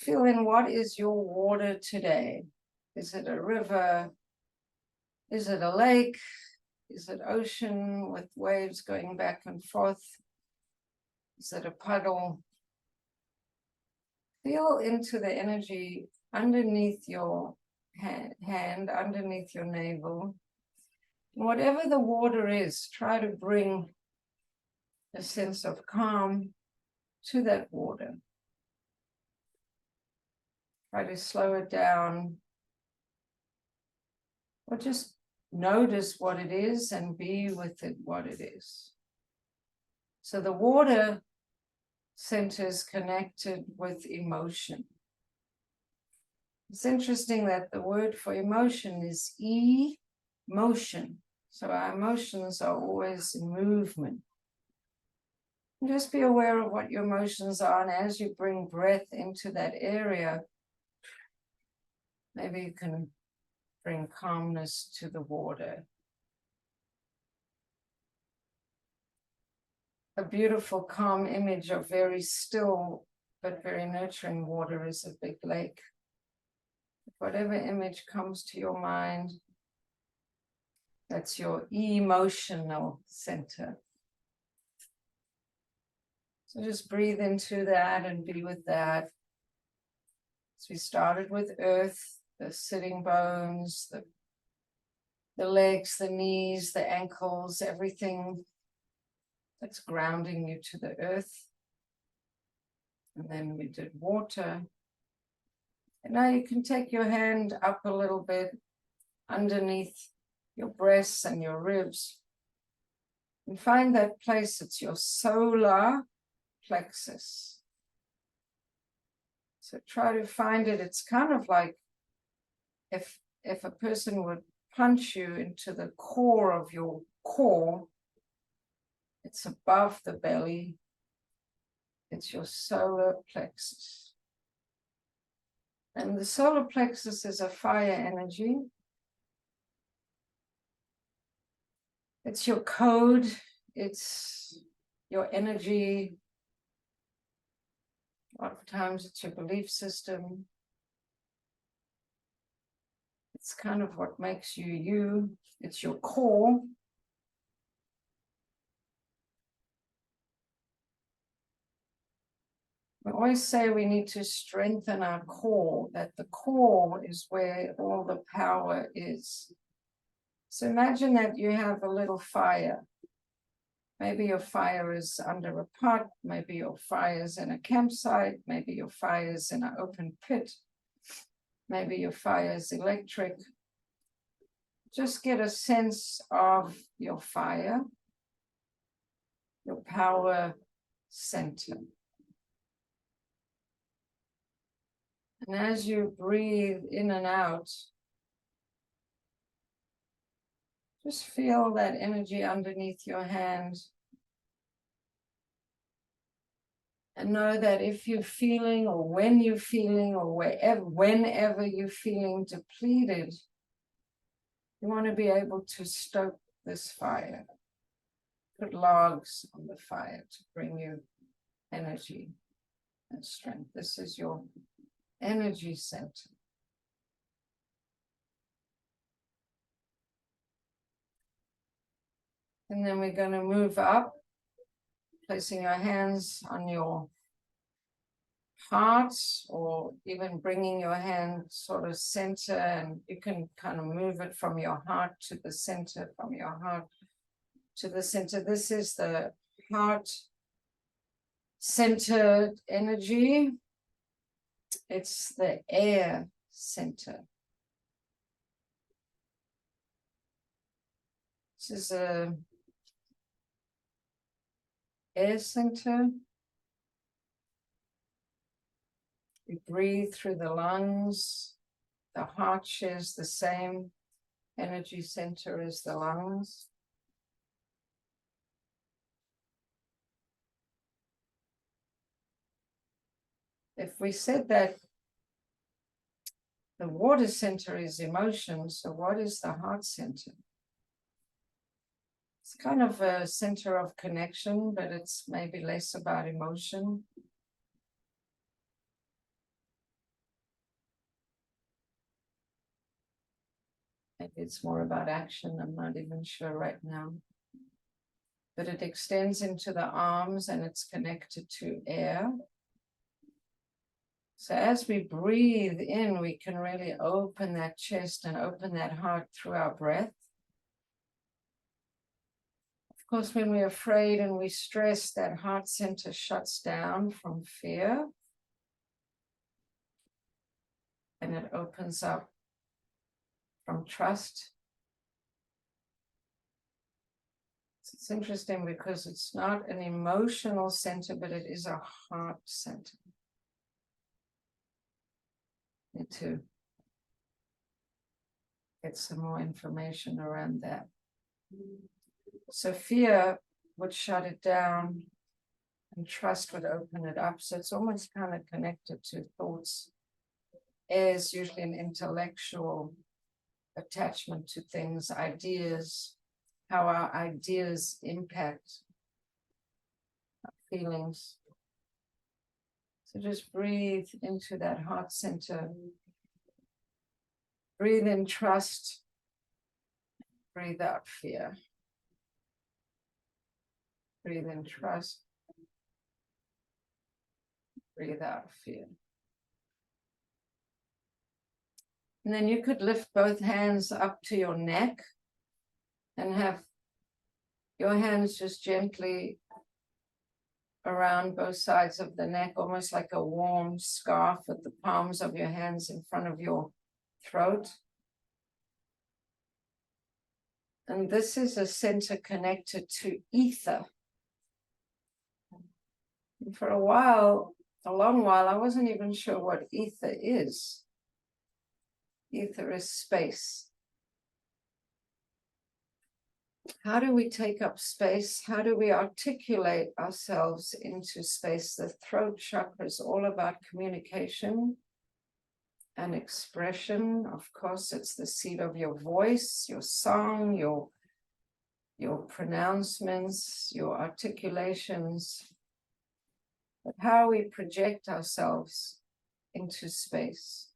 Feel in what is your water today. Is it a river? Is it a lake? Is it ocean with waves going back and forth? Is it a puddle? Feel into the energy underneath your hand, underneath your navel. And whatever the water is, try to bring a sense of calm to that water. Try to slow it down, or just notice what it is and be with it what it is. So the water center is connected with emotion. It's interesting that the word for emotion is emotion. So our emotions are always in movement. And just be aware of what your emotions are, and as you bring breath into that area, maybe you can bring calmness to the water. A beautiful, calm image of very still but very nurturing water is a big lake. Whatever image comes to your mind, that's your emotional center. So just breathe into that and be with that. So we started with earth, the sitting bones, the legs, the knees, the ankles, everything that's grounding you to the earth. And then we did water. And now you can take your hand up a little bit underneath your breasts and your ribs. And find that place, it's your solar plexus. So try to find it. It's kind of like if a person would punch you into the core of your core, it's above the belly. It's your solar plexus. And the solar plexus is a fire energy. It's your code. It's your energy. A lot of times it's your belief system. It's kind of what makes you you. It's your core. We always say we need to strengthen our core, that the core is where all the power is. So imagine that you have a little fire. Maybe your fire is under a pot, maybe your fire is in a campsite, maybe your fire is in an open pit, maybe your fire is electric. Just get a sense of your fire, your power center. And as you breathe in and out, just feel that energy underneath your hand. And know that if you're feeling, or when you're feeling, or whenever you're feeling depleted, you want to be able to stoke this fire. Put logs on the fire to bring you energy and strength. This is your energy center. And then we're going to move up, placing your hands on your heart, or even bringing your hand sort of center, and you can kind of move it from your heart to the center, from your heart to the center. This is the heart centered energy. It's the air center. This is a air center. We breathe through the lungs. The heart shares the same energy center as the lungs. If we said that the water center is emotion, so what is the heart center? It's kind of a center of connection, but it's maybe less about emotion. Maybe it's more about action, I'm not even sure right now. But it extends into the arms and it's connected to air. So as we breathe in, we can really open that chest and open that heart through our breath. Of course, when we're afraid and we stress, that heart center shuts down from fear. And it opens up from trust. It's interesting because it's not an emotional center, but it is a heart center. Need to get some more information around that. So fear would shut it down and trust would open it up. So it's almost kind of connected to thoughts. Air is usually an intellectual attachment to things, ideas, how our ideas impact our feelings. So just breathe into that heart center. Breathe in trust. Breathe out fear. Breathe in trust. Breathe out fear. And then you could lift both hands up to your neck and have your hands just gently around both sides of the neck, almost like a warm scarf with the palms of your hands in front of your throat. And this is a center connected to ether. And for a while, a long while, I wasn't even sure what ether is. Ether is space. How do we take up space? How do we articulate ourselves into space? The throat chakra is all about communication and expression. Of course, it's the seat of your voice, your song, your pronouncements, your articulations. But how we project ourselves into space.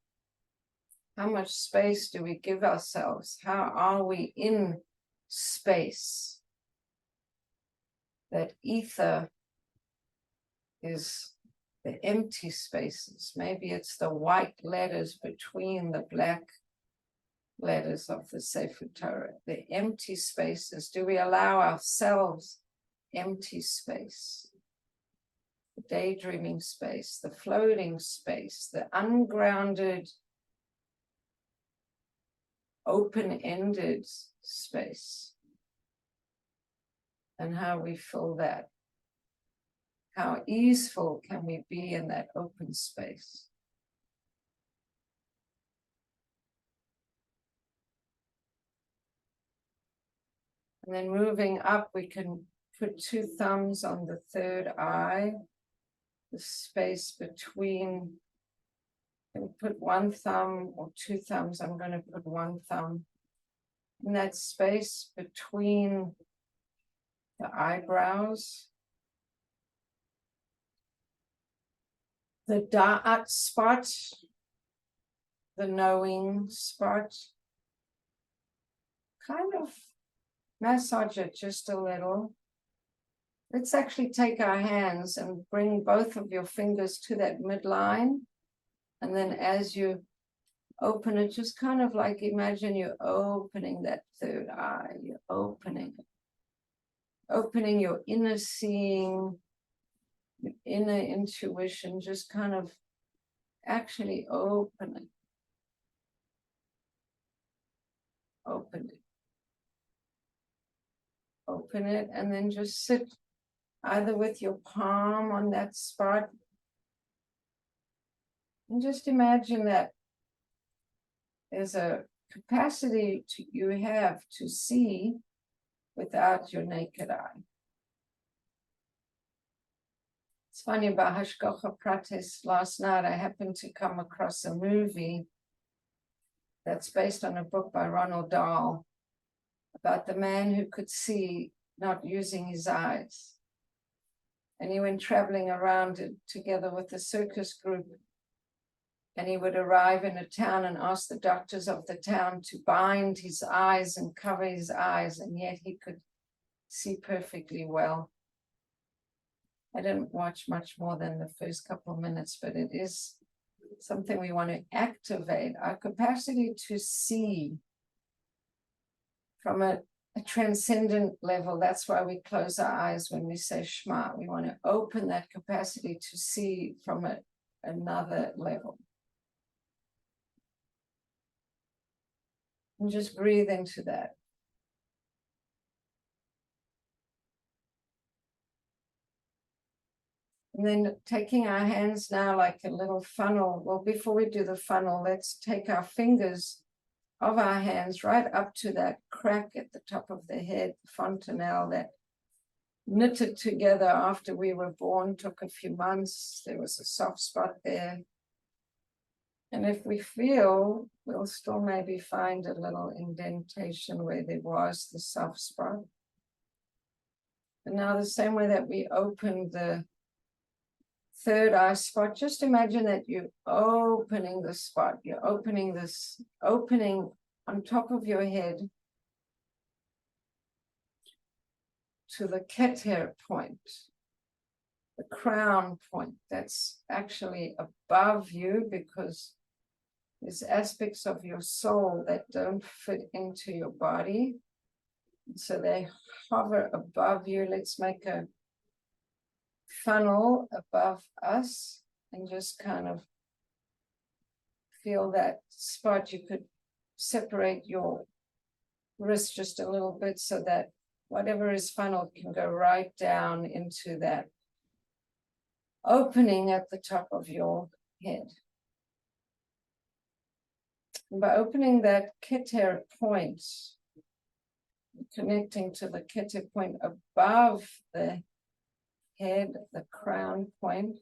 How much space do we give ourselves? How are we in space? That ether is the empty spaces. Maybe it's the white letters between the black letters of the Sefer Torah. The empty spaces. Do we allow ourselves empty space? The daydreaming space, the floating space, the ungrounded, open-ended space, and how we fill that. How easeful can we be in that open space? And then moving up, we can put two thumbs on the third eye, the space between. And put one thumb or two thumbs. I'm going to put one thumb in that space between the eyebrows. The da'at spot, the knowing spot. Kind of massage it just a little. Let's actually take our hands and bring both of your fingers to that midline. And then as you open it, just kind of like imagine you're opening that third eye. You're opening it. Opening your inner seeing, your inner intuition, just kind of actually open it. Open it. Open it and then just sit either with your palm on that spot. And just imagine that there's a capacity you have to see without your naked eye. It's funny about Hashgacha Pratis. Last night I happened to come across a movie that's based on a book by Ronald Dahl about the man who could see not using his eyes. And he went traveling around it together with a circus group. And he would arrive in a town and ask the doctors of the town to bind his eyes and cover his eyes, and yet he could see perfectly well. I didn't watch much more than the first couple of minutes, but it is something we want to activate, our capacity to see from a transcendent level. That's why we close our eyes when we say Shema. We want to open that capacity to see from another level. And just breathe into that. And then taking our hands now like a little funnel. Well, before we do the funnel, let's take our fingers of our hands right up to that crack at the top of the head, the fontanelle that knitted together after we were born, took a few months. There was a soft spot there. And if we feel, we'll still maybe find a little indentation where there was the soft spot. And now the same way that we opened the third eye spot, just imagine that you're opening the spot. You're opening on top of your head to the Keter point, the crown point that's actually above you, because there's aspects of your soul that don't fit into your body. So they hover above you. Let's make a funnel above us and just kind of feel that spot. You could separate your wrist just a little bit so that whatever is funneled can go right down into that opening at the top of your head. And by opening that Keter point, connecting to the Keter point above the head, the crown point,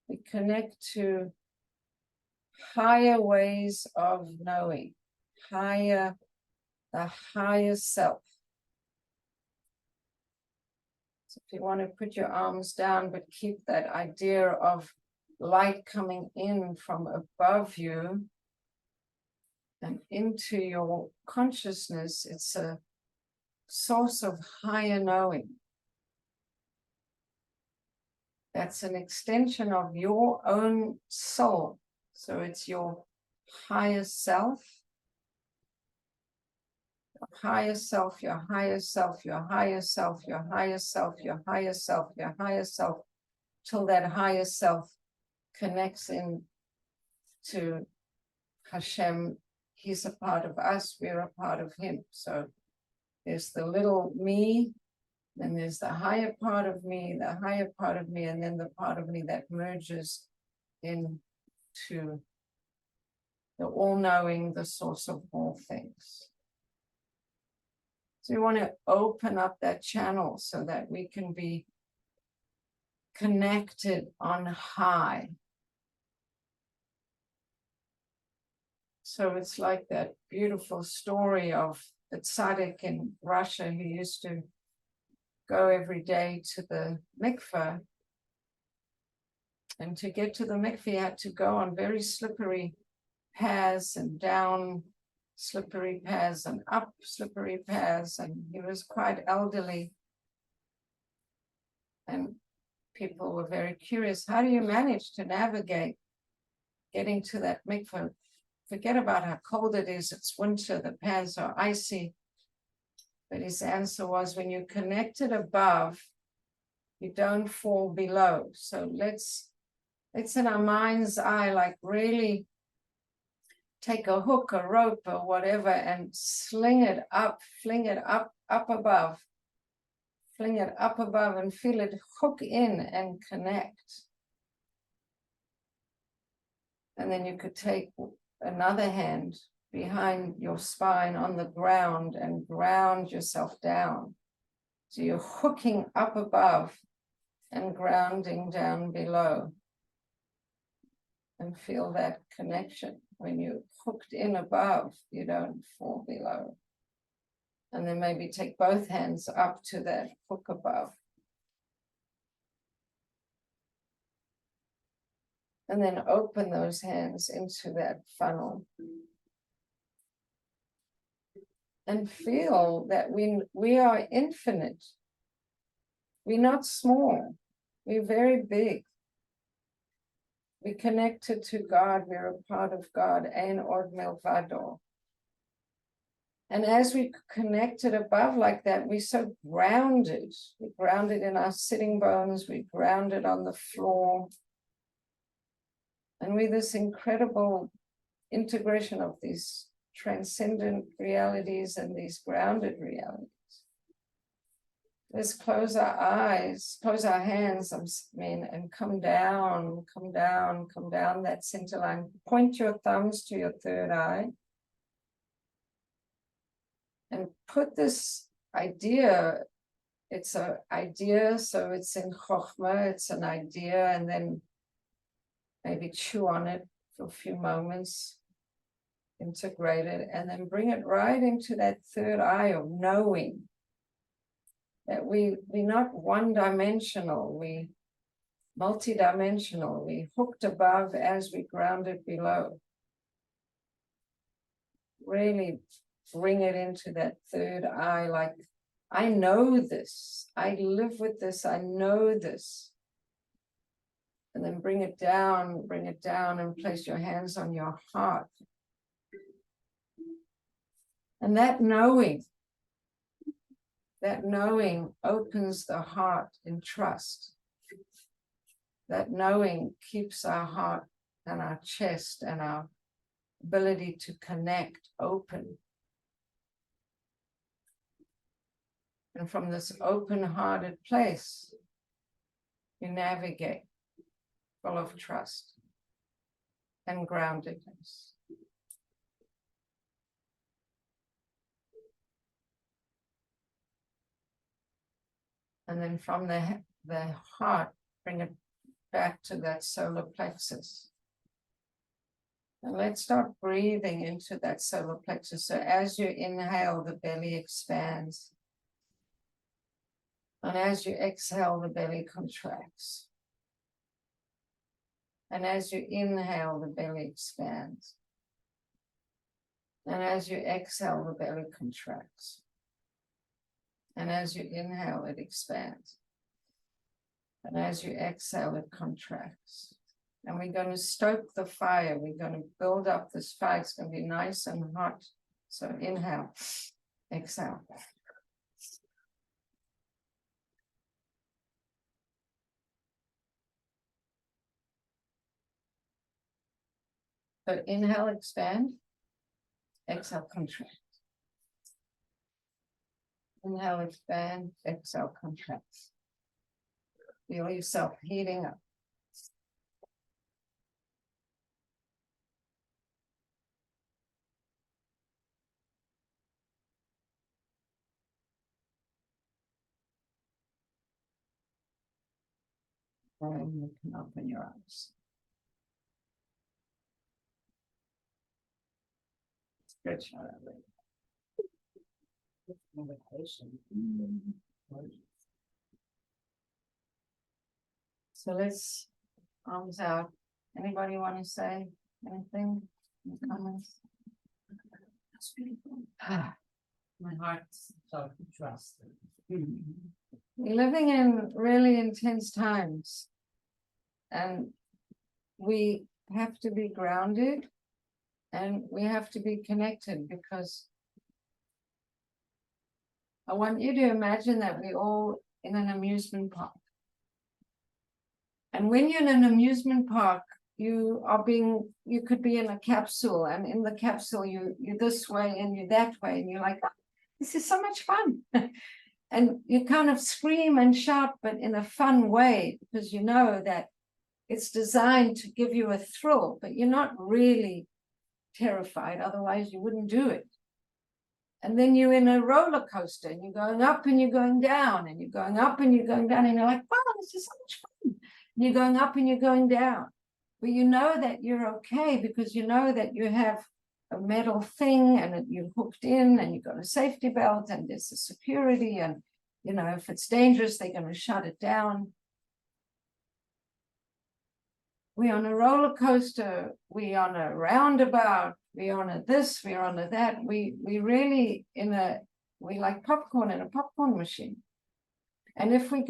we connect to higher ways of knowing, the higher self. So if you want to put your arms down, but keep that idea of light coming in from above you and into your consciousness, it's a source of higher knowing. That's an extension of your own soul. So it's your higher self, your higher self, your higher self, your higher self, your higher self, your higher self, your higher self, till that higher self connects in to Hashem. He's a part of us, we're a part of him. So there's the little me, then there's the higher part of me, and then the part of me that merges into the all-knowing, the source of all things. So we want to open up that channel so that we can be connected on high. So it's like that beautiful story of the tzaddik in Russia who used to go every day to the mikveh. And to get to the mikveh, he had to go on very slippery paths and down slippery paths and up slippery paths. And he was quite elderly. And people were very curious, how do you manage to navigate getting to that mikveh? Forget about how cold it is, it's winter, the paths are icy. But his answer was, when you're connected above, you don't fall below. So let's in our mind's eye, like really take a hook, a rope or whatever and fling it up above. Fling it up above and feel it hook in and connect. And then you could take another hand behind your spine on the ground and ground yourself down. So you're hooking up above and grounding down below. And feel that connection. When you're hooked in above, you don't fall below. And then maybe take both hands up to that hook above. And then open those hands into that funnel. And feel that we are infinite. We're not small. We're very big. We're connected to God. We're a part of God. Ein od milvado. And as we connected above like that, we're so grounded. We're grounded in our sitting bones. We're grounded on the floor. And with this incredible integration of these transcendent realities and these grounded realities. Let's close our eyes, close our hands, and come down, come down, come down that center line. Point your thumbs to your third eye. And put this idea, it's an idea, so it's in Chokhmah, it's an idea, and then maybe chew on it for a few moments, integrate it, and then bring it right into that third eye of knowing that we're not one-dimensional, we multi-dimensional, we hooked above as we grounded below. Really bring it into that third eye, like, I know this, I live with this, I know this. And then bring it down and place your hands on your heart. And that knowing opens the heart in trust. That knowing keeps our heart and our chest and our ability to connect open. And from this open-hearted place, you navigate full of trust and groundedness. And then from the heart, bring it back to that solar plexus. And let's start breathing into that solar plexus. So as you inhale, the belly expands. And as you exhale, the belly contracts. And as you inhale, the belly expands. And as you exhale, the belly contracts. And as you inhale, it expands. And as you exhale, it contracts. And we're going to stoke the fire. We're going to build up this fire. It's going to be nice and hot. So inhale, exhale. So inhale, expand. Exhale, contract. Inhale, expand. Exhale, contract. Feel yourself heating up. And you can open your eyes. Stretch out that way. So let's arms out. Anybody want to say anything? Any comments? That's beautiful. My heart's so trust. We're living in really intense times, and we have to be grounded and we have to be connected, because I want you to imagine that we're all in an amusement park. And when you're in an amusement park, you could be in a capsule, and in the capsule you're this way and you're that way, and you're like, oh, this is so much fun. And you kind of scream and shout, but in a fun way, because you know that it's designed to give you a thrill, but you're not really terrified, otherwise you wouldn't do it. And then you're in a roller coaster, and you're going up and you're going down, and you're going up and you're going down, and you're like, wow, this is so much fun. And you're going up and you're going down. But you know that you're okay, because you know that you have a metal thing, and you're hooked in, and you've got a safety belt, and there's a security, and you know, if it's dangerous, they're going to shut it down. we're on a roller coaster, we're on a roundabout, we're on a this, we're on a that. We really we like popcorn in a popcorn machine. And if we're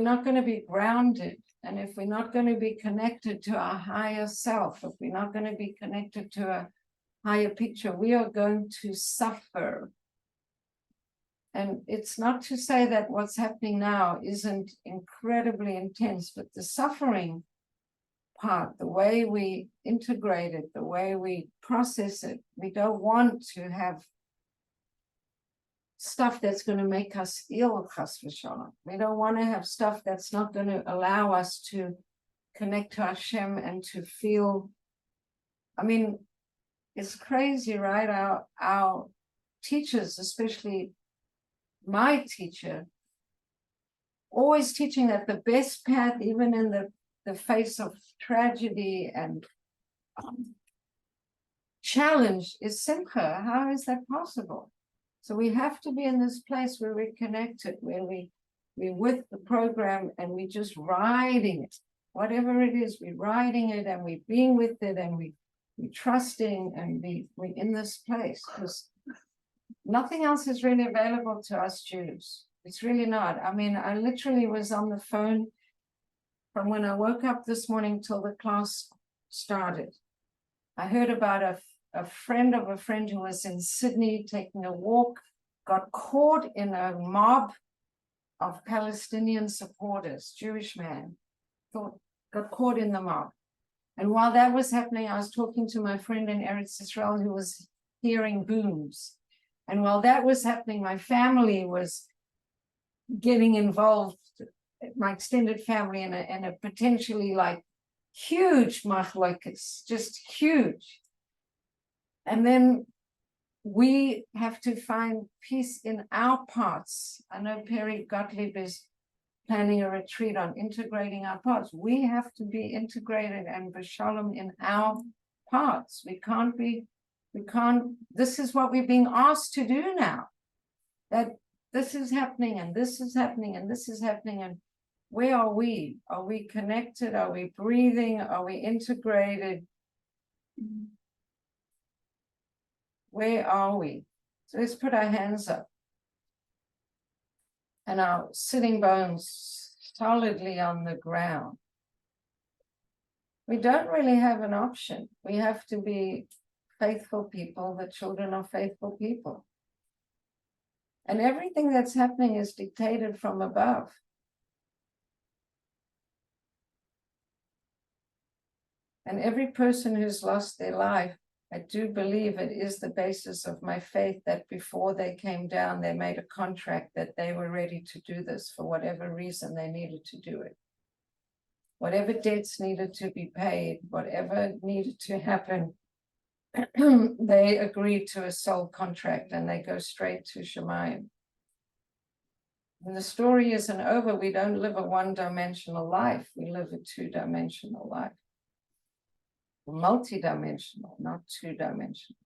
not going to be grounded, and if we're not going to be connected to our higher self, if we're not going to be connected to a higher picture, we are going to suffer. And it's not to say that what's happening now isn't incredibly intense, but the suffering part, the way we integrate it, the way we process it, we don't want to have stuff that's going to make us ill, chas v'shalom. We don't want to have stuff that's not going to allow us to connect to Hashem and to feel. I mean, it's crazy, right? Our teachers, especially my teacher, always teaching that the best path, even in the face of tragedy and challenge, is simcha. How is that possible? So we have to be in this place where we're connected, where we're with the program and we're just riding it. Whatever it is, we're riding it and we're being with it and we're trusting and we're in this place. Because nothing else is really available to us Jews. It's really not. I mean, I literally was on the phone from when I woke up this morning till the class started. I heard about a friend of a friend who was in Sydney taking a walk, got caught in a mob of Palestinian supporters, Jewish man, got caught in the mob. And while that was happening, I was talking to my friend in Eretz Israel who was hearing booms. And while that was happening, my family was getting involved, my extended family, in a potentially like huge machlokas, just huge. And then we have to find peace in our parts. I know Perry Gottlieb is planning a retreat on integrating our parts. We have to be integrated and b'shalom in our parts. We can't, this is what we're being asked to do now. That this is happening and this is happening and this is happening. And where are we? Are we connected? Are we breathing? Are we integrated? Where are we? So let's put our hands up and our sitting bones solidly on the ground. We don't really have an option. We have to be faithful people. The children are faithful people. And everything that's happening is dictated from above. And every person who's lost their life, I do believe it is the basis of my faith that before they came down, they made a contract that they were ready to do this for whatever reason they needed to do it. Whatever debts needed to be paid, whatever needed to happen, they agreed to a soul contract and they go straight to Shemayim. And the story isn't over. We don't live a one-dimensional life. We live a two-dimensional life. Multi-dimensional, not two-dimensional.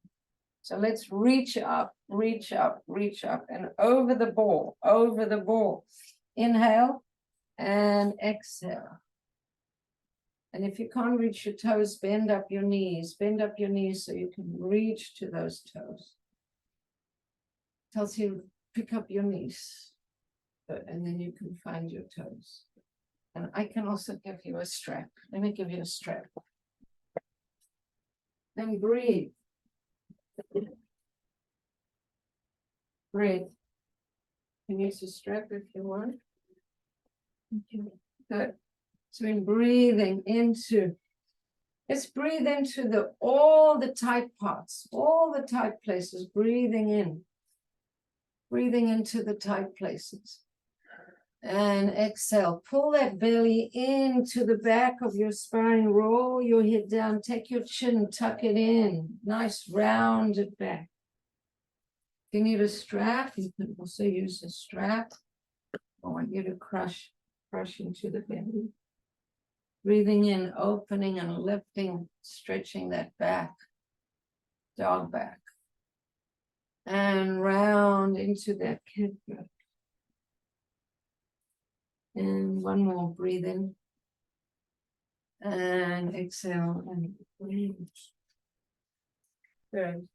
So let's reach up, reach up, reach up, and over the ball, over the ball. Inhale and exhale. And if you can't reach your toes, bend up your knees so you can reach to those toes. Tells you, pick up your knees, and then you can find your toes. And I can also give you a strap. Let me give you a strap. And breathe. Breathe. You can use a strap if you want. Good. So in breathing into, let's breathe into all the tight parts, all the tight places, breathing into the tight places. And exhale, pull that belly into the back of your spine, roll your head down, take your chin, tuck it in, nice rounded back. If you need a strap, you can also use a strap. I want you to crush into the belly. Breathing in, opening and lifting, stretching that back, dog back. And round into that kick. And one more, breathe in. And exhale and breathe. Good.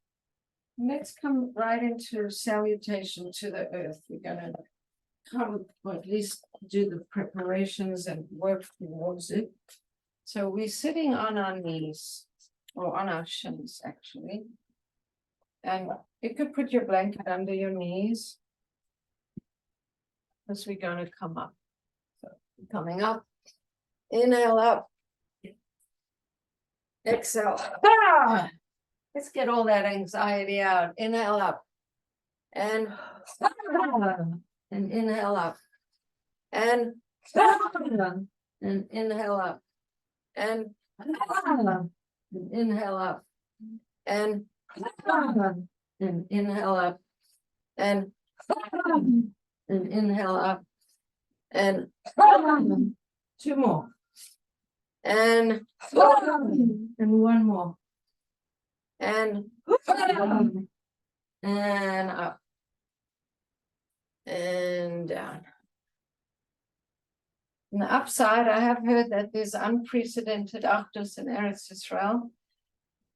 Let's come right into salutation to the earth. We're going to come, or at least do the preparations and work towards it. So we're sitting on our knees, or on our shins, actually. And you could put your blanket under your knees, as we're going to come up. So coming up, inhale up, exhale. Ah! Let's get all that anxiety out. Inhale up, and inhale up, and inhale up, and inhale up, and inhale up, and inhale up, and two more, and one more, and up, and down. On the upside, I have heard that there's unprecedented Achdus in Eretz Yisrael.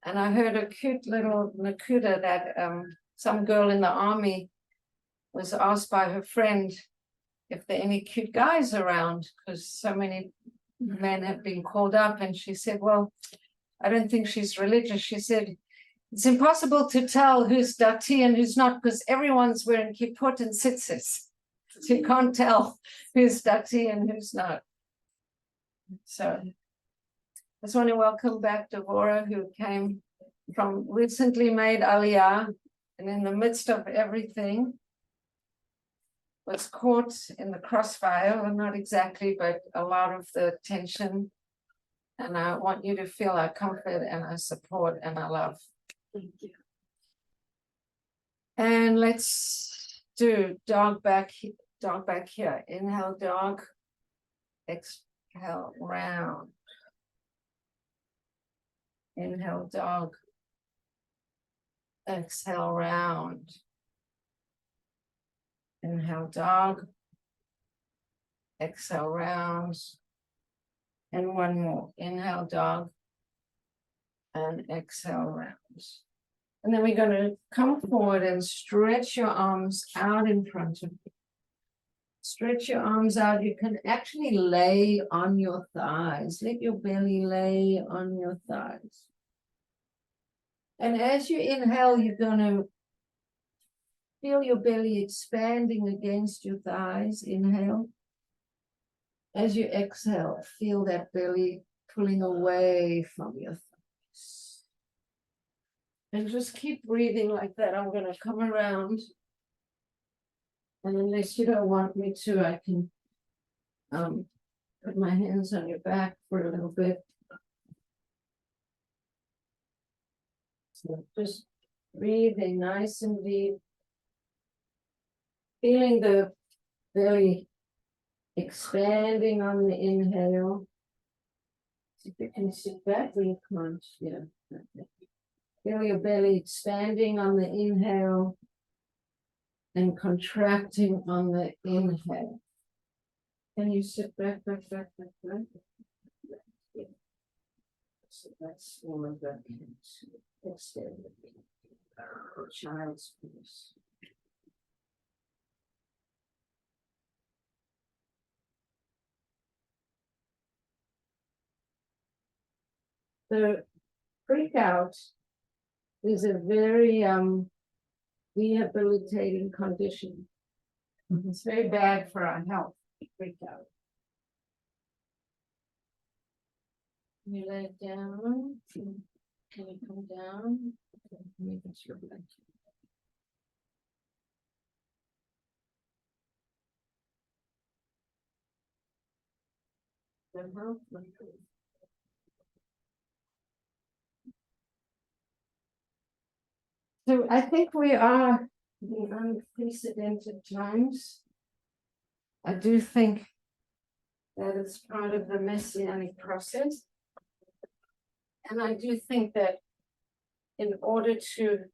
And I heard a cute little nakuda that some girl in the army was asked by her friend if there are any cute guys around, because so many men have been called up. And she said, well, I don't think she's religious. She said, it's impossible to tell who's dati and who's not, because everyone's wearing kippot and tzitzis. So you can't tell who's dati and who's not. So I just want to welcome back Devorah, who came from recently made Aliyah, and in the midst of everything was caught in the crossfire, well, not exactly, but a lot of the tension. And I want you to feel our comfort and our support and our love. Thank you. And let's do dog back here. Inhale, dog. Exhale, round. Inhale, dog. Exhale, round. Inhale, dog. Exhale, round. And one more. Inhale, dog. And exhale, round. And then we're going to come forward and stretch your arms out in front of you. Stretch your arms out. You can actually lay on your thighs. Let your belly lay on your thighs. And as you inhale, you're going to feel your belly expanding against your thighs. Inhale. As you exhale, feel that belly pulling away from your thighs. And just keep breathing like that. I'm going to come around. And unless you don't want me to, I can put my hands on your back for a little bit. So just breathing nice and deep. Feeling the belly expanding on the inhale. See if you can sit back or you can't. Yeah. Feel your belly expanding on the inhale and contracting on the inhale. Can you sit back? Yeah. So that's one of the extend child's pose. The freak out is a very debilitating condition. It's very bad for our health, freak out. Can you lay it down? Can you come down? Okay, make it your blanket. So I think we are in unprecedented times. I do think that it's part of the messianic process. And I do think that in order to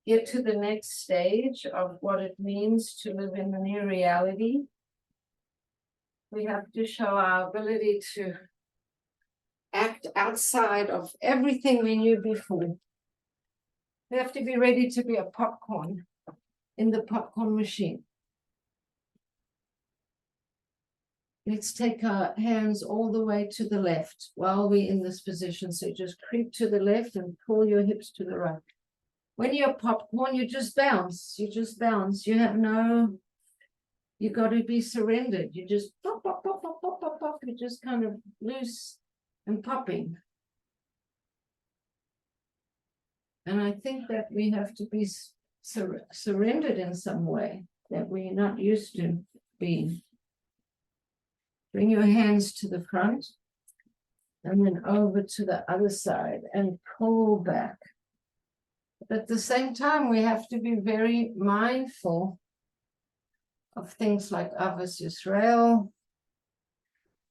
get to the next stage of what it means to live in the new reality, We have to show our ability to act outside of everything we knew before. We have to be ready to be a popcorn in the popcorn machine. Let's take our hands all the way to the left while we're in this position. So just creep to the left and pull your hips to the right. When you're popcorn, you just bounce. You just bounce. You have no, you got to be surrendered. You just pop, pop, pop, pop, pop, pop, pop. You're just kind of loose and popping. And I think that we have to be surrendered in some way that we're not used to being. Bring your hands to the front and then over to the other side and pull back. But at the same time, we have to be very mindful of things like Avos Yisrael,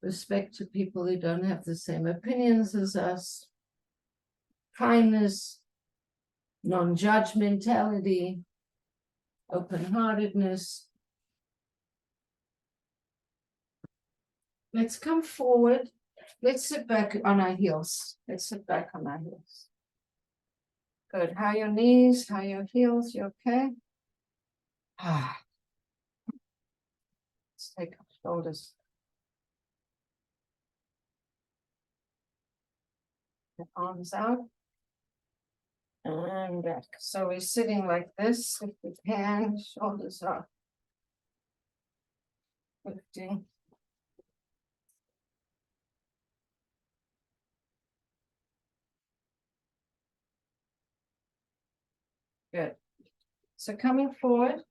respect to people who don't have the same opinions as us, kindness, non-judgmentality, open-heartedness. Let's come forward. Let's sit back on our heels. Let's sit back on our heels. Good. How are your knees? How are your heels? You okay? Let's take our shoulders. The arms out. And back. So we're sitting like this. If we can, shoulders are lifting. Good. So coming forward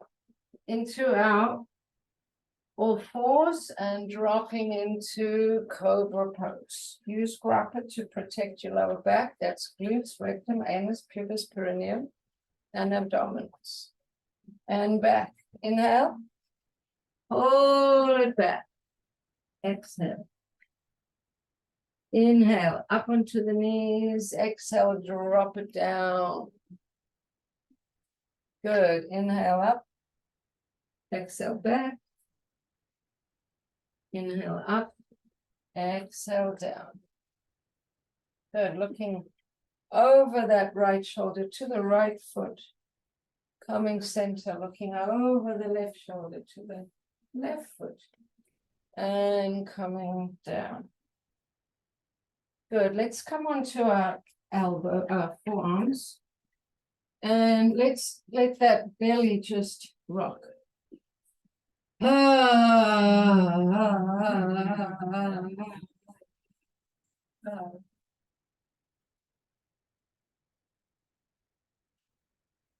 into our all fours and dropping into cobra pose. Use grappa to protect your lower back. That's glutes, rectum, anus, pubis, perineum, and abdominals. And back. Inhale. Hold it back. Exhale. Inhale. Up onto the knees. Exhale. Drop it down. Good. Inhale up. Exhale back. Inhale up. Exhale down. Good. Looking over that right shoulder to the right foot. Coming center. Looking over the left shoulder to the left foot. And coming down. Good. Let's come onto our forearms. And let's let that belly just rock.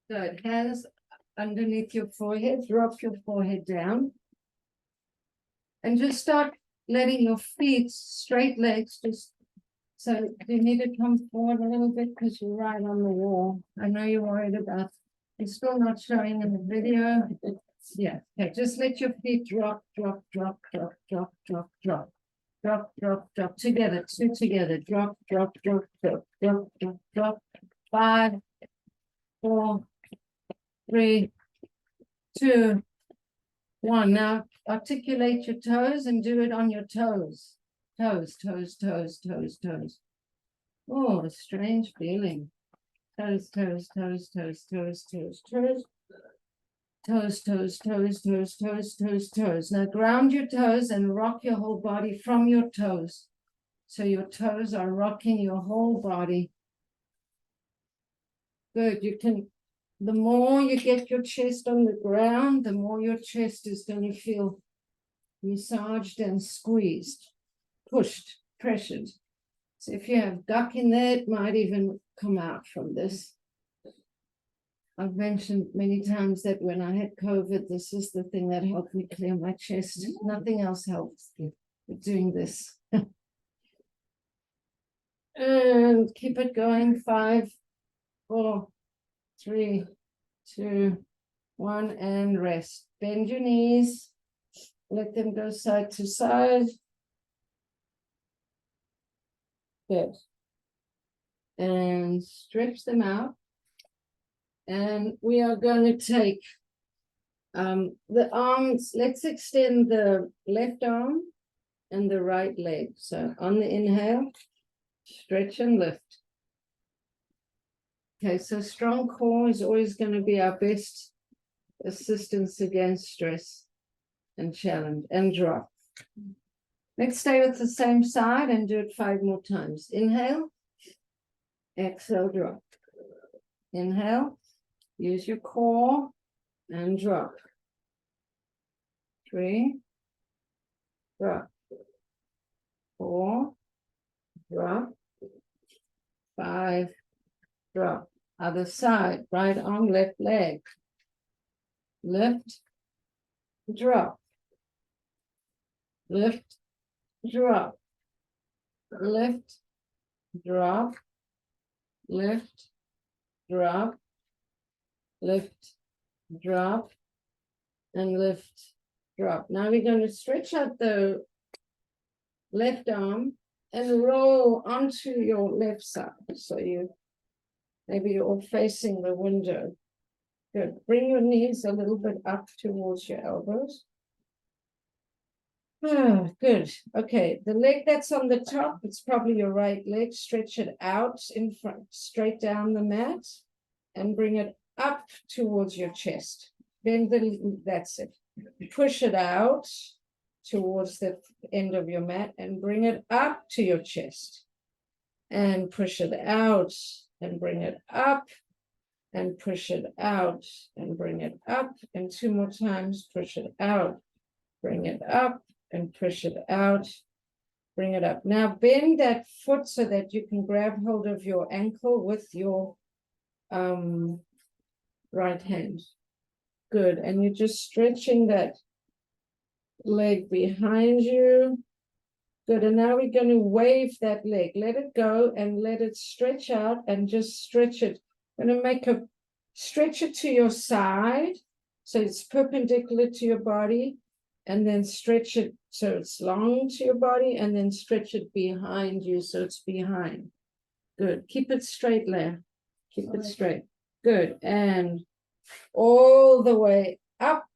Good. Hands underneath your forehead. Drop your forehead down. And just start letting your feet, straight legs, just so you need to come forward a little bit because you're right on the wall. I know you're worried about it's still not showing in the video. Yeah, okay, just let your feet drop, drop, drop, drop, drop, drop, drop, drop, drop, drop, together, two together, drop, drop, drop, drop, drop, drop, drop, 5, 4, 3, 2, 1. Now articulate your toes and do it on your toes. Toes, toes, toes, toes, toes. Oh, a strange feeling. Toes, toes, toes, toes, toes, toes, toes. Toes, toes, toes, toes, toes, toes, toes. Now ground your toes and rock your whole body from your toes. So your toes are rocking your whole body. Good. You can, the more you get your chest on the ground, the more your chest is going to feel massaged and squeezed, pushed, pressured. So if you have duck in there, it might even come out from this. I've mentioned many times that when I had COVID, this is the thing that helped me clear my chest. Nothing else helps with doing this. And keep it going. 5, 4, 3, 2, 1, and rest. Bend your knees. Let them go side to side. Good. And stretch them out. And we are going to take the arms. Let's extend the left arm and the right leg. So on the inhale, stretch and lift. Okay, so strong core is always going to be our best assistance against stress and challenge, and drop. Let's stay with the same side and do it 5 more times. Inhale, exhale, drop. Inhale, use your core and drop. 3, drop. 4, drop. 5, drop. Other side, right arm, left leg. Lift, drop. Lift, drop. Lift, drop. Lift, drop. Lift, drop. And lift, drop. Now we're going to stretch out the left arm and roll onto your left side. So maybe you're all facing the window. Good. Bring your knees a little bit up towards your elbows. Good. Okay. The leg that's on the top, it's probably your right leg. Stretch it out in front, straight down the mat, and bring it up towards your chest. Bend that's it. Push it out towards the end of your mat and bring it up to your chest. And push it out and bring it up and push it out and bring it up. And 2 more times, push it out, bring it up and push it out, bring it up. Now bend that foot so that you can grab hold of your ankle with your right hand. Good. And you're just stretching that leg behind you. Good. And now we're going to wave that leg. Let it go and let it stretch out and just stretch it. I'm going to stretch it to your side so it's perpendicular to your body, and then stretch it so it's long to your body, and then stretch it behind you so it's behind. Good. Keep it straight, Leah. Keep it straight. Good. And all the way up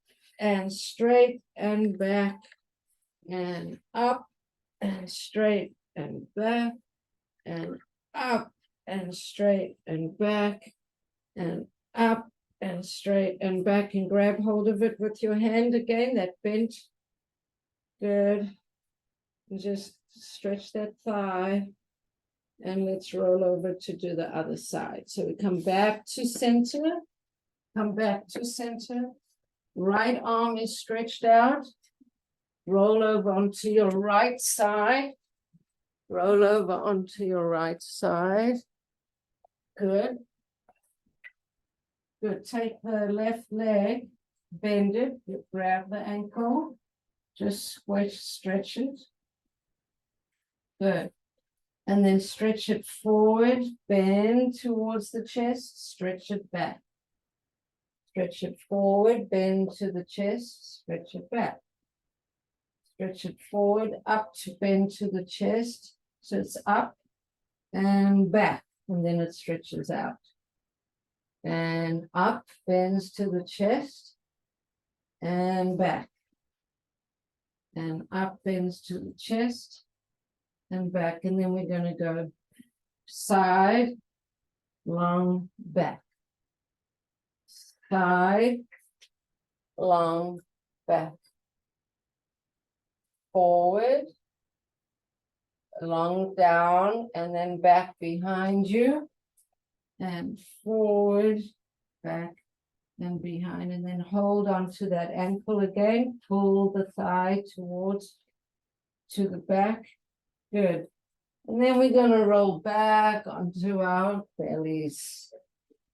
and straight and back and up and straight and back and up and straight and back and up and straight and back, and grab hold of it with your hand again, that bent. Good. And just stretch that thigh, and let's roll over to do the other side. So we come back to center, come back to center. Right arm is stretched out. Roll over onto your right side. Roll over onto your right side. Good. Good. Take the left leg, bend it, grab the ankle, just stretch it. Good. And then stretch it forward, bend towards the chest, stretch it back. Stretch it forward, bend to the chest, stretch it back. Stretch it forward, up to bend to the chest. So it's up and back, and then it stretches out. And up, bends to the chest, and back. And up, bends to the chest, and back. And then we're going to go side, long, back. Side, long, back. Forward, long down, and then back behind you. And forward, back, and behind. And then hold on to that ankle again. Pull the thigh to the back. Good. And then we're going to roll back onto our bellies.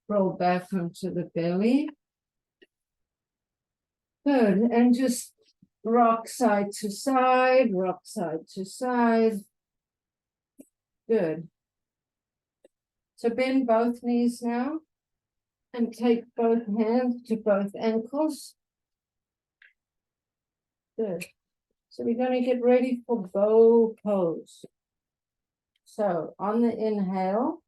Roll back onto the belly. Good. And just rock side to side, rock side to side. Good. So bend both knees now and take both hands to both ankles. Good. So we're going to get ready for bow pose. So on the inhale,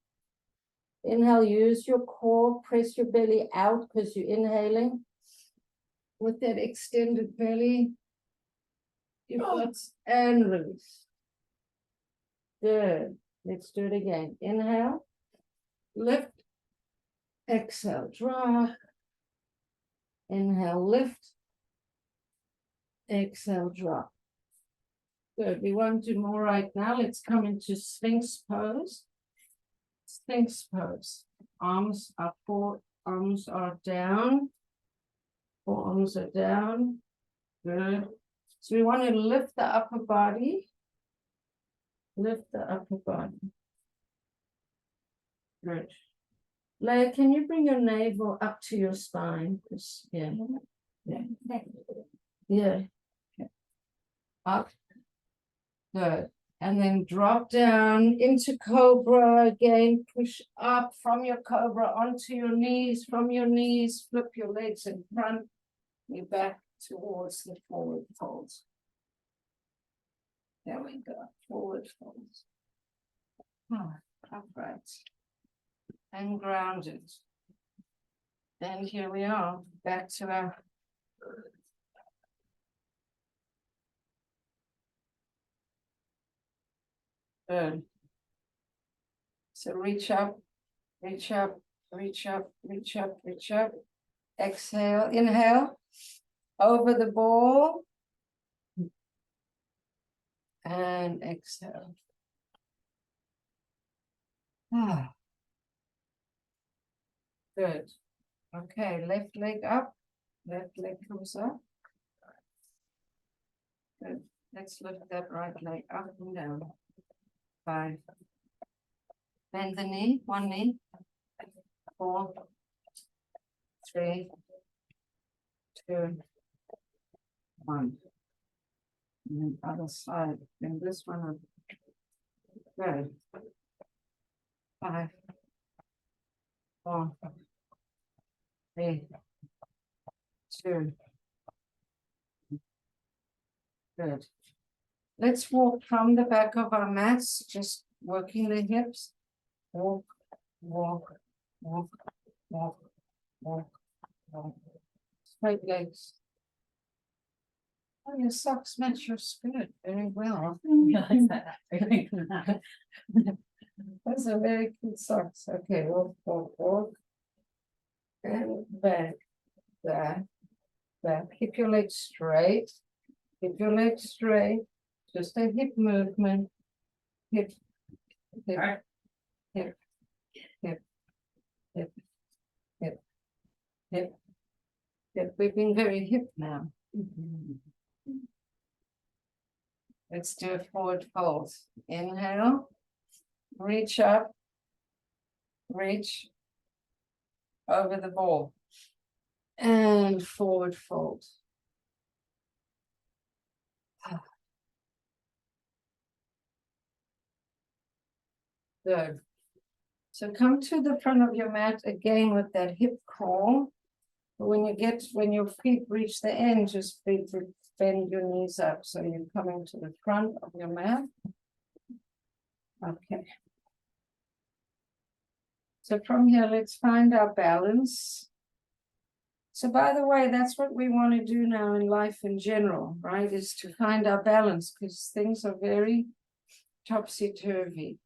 use your core, press your belly out because you're inhaling with that extended belly. And release. Good. Let's do it again. Inhale, lift, exhale, drop. Inhale, lift, exhale, drop. Good. We won't do more right now. Let's come into Sphinx pose. Sphinx pose. Arms are forward, arms are down. Forearms are down. Good. So we want to lift the upper body. Lift the upper body. Good. Leah, can you bring your navel up to your spine? Yeah. Yeah. Up. Good. And then drop down into cobra again. Push up from your cobra onto your knees. From your knees, flip your legs in front. You're back towards the forward fold. There we go. Forward fold. Upright. And grounded. And here we are. Back to our good. So reach up, reach up, reach up, reach up, reach up. Exhale, inhale, over the ball. And exhale. Good. Okay, left leg up, left leg comes up. Good. Let's lift that right leg up and down. 5. Bend the knee, one knee. 4, 3, 2, 1. And then other side. And this one up. Good. 5, 4, 3, 2. Good. Let's walk from the back of our mats, just working the hips. Walk, walk, walk, walk, walk, walk. Straight legs. Oh, your socks match your skirt very well. Those are very cute socks. Okay, walk, walk, walk. And back, back, back. Keep your legs straight. Keep your legs straight. Just a hip movement. Hip, hip, hip, hip, hip, hip, hip, hip. We've been very hip now. Let's do a forward fold. Inhale, reach up, reach over the ball, and forward fold. Good. So come to the front of your mat again with that hip crawl. When your feet reach the end, just bend your knees up. So you're coming to the front of your mat. Okay. So from here, let's find our balance. So by the way, that's what we want to do now in life in general, right? Is to find our balance because things are very topsy-turvy.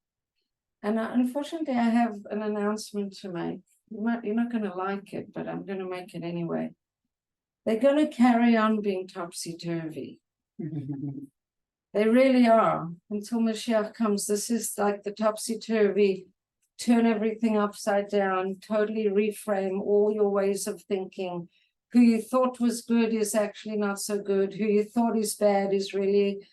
And unfortunately, I have an announcement to make. You're not going to like it, but I'm going to make it anyway. They're going to carry on being topsy-turvy. They really are. Until Mashiach comes, this is like the topsy-turvy, turn everything upside down, totally reframe all your ways of thinking. Who you thought was good is actually not so good. Who you thought is bad is really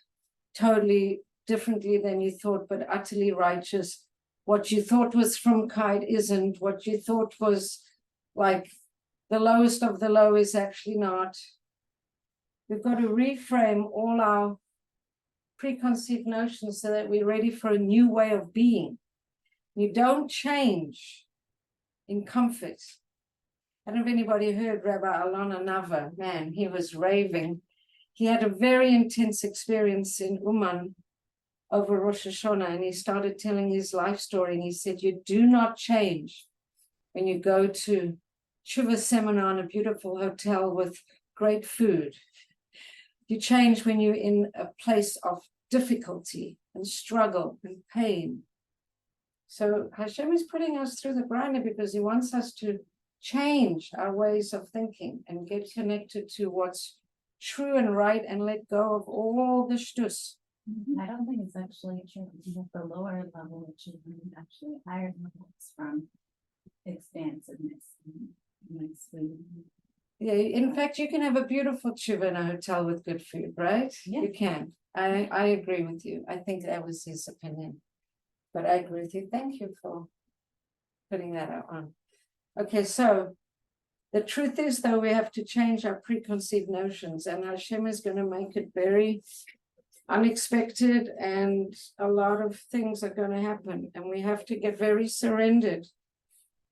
totally differently than you thought, but utterly righteous. What you thought was from Kite isn't. What you thought was like the lowest of the low is actually not. We've got to reframe all our preconceived notions so that we're ready for a new way of being. You don't change in comfort. I don't know if anybody heard Rabbi Alana Nava. Man, he was raving. He had a very intense experience in Uman over Rosh Hashanah, and he started telling his life story, and he said, you do not change when you go to Tshuva seminar in a beautiful hotel with great food. You change when you're in a place of difficulty and struggle and pain. So Hashem is putting us through the grinder because he wants us to change our ways of thinking and get connected to what's true and right and let go of all the shtus. I don't think it's actually true. The lower level achievement actually higher levels from expansiveness and nice food. Yeah, in fact, you can have a beautiful tshuva in a hotel with good food, right? Yeah. You can. I agree with you. I think that was his opinion. But I agree with you. Thank you for putting that out on. Okay, so the truth is, though, we have to change our preconceived notions, and Hashem is going to make it very unexpected, and a lot of things are going to happen, and we have to get very surrendered,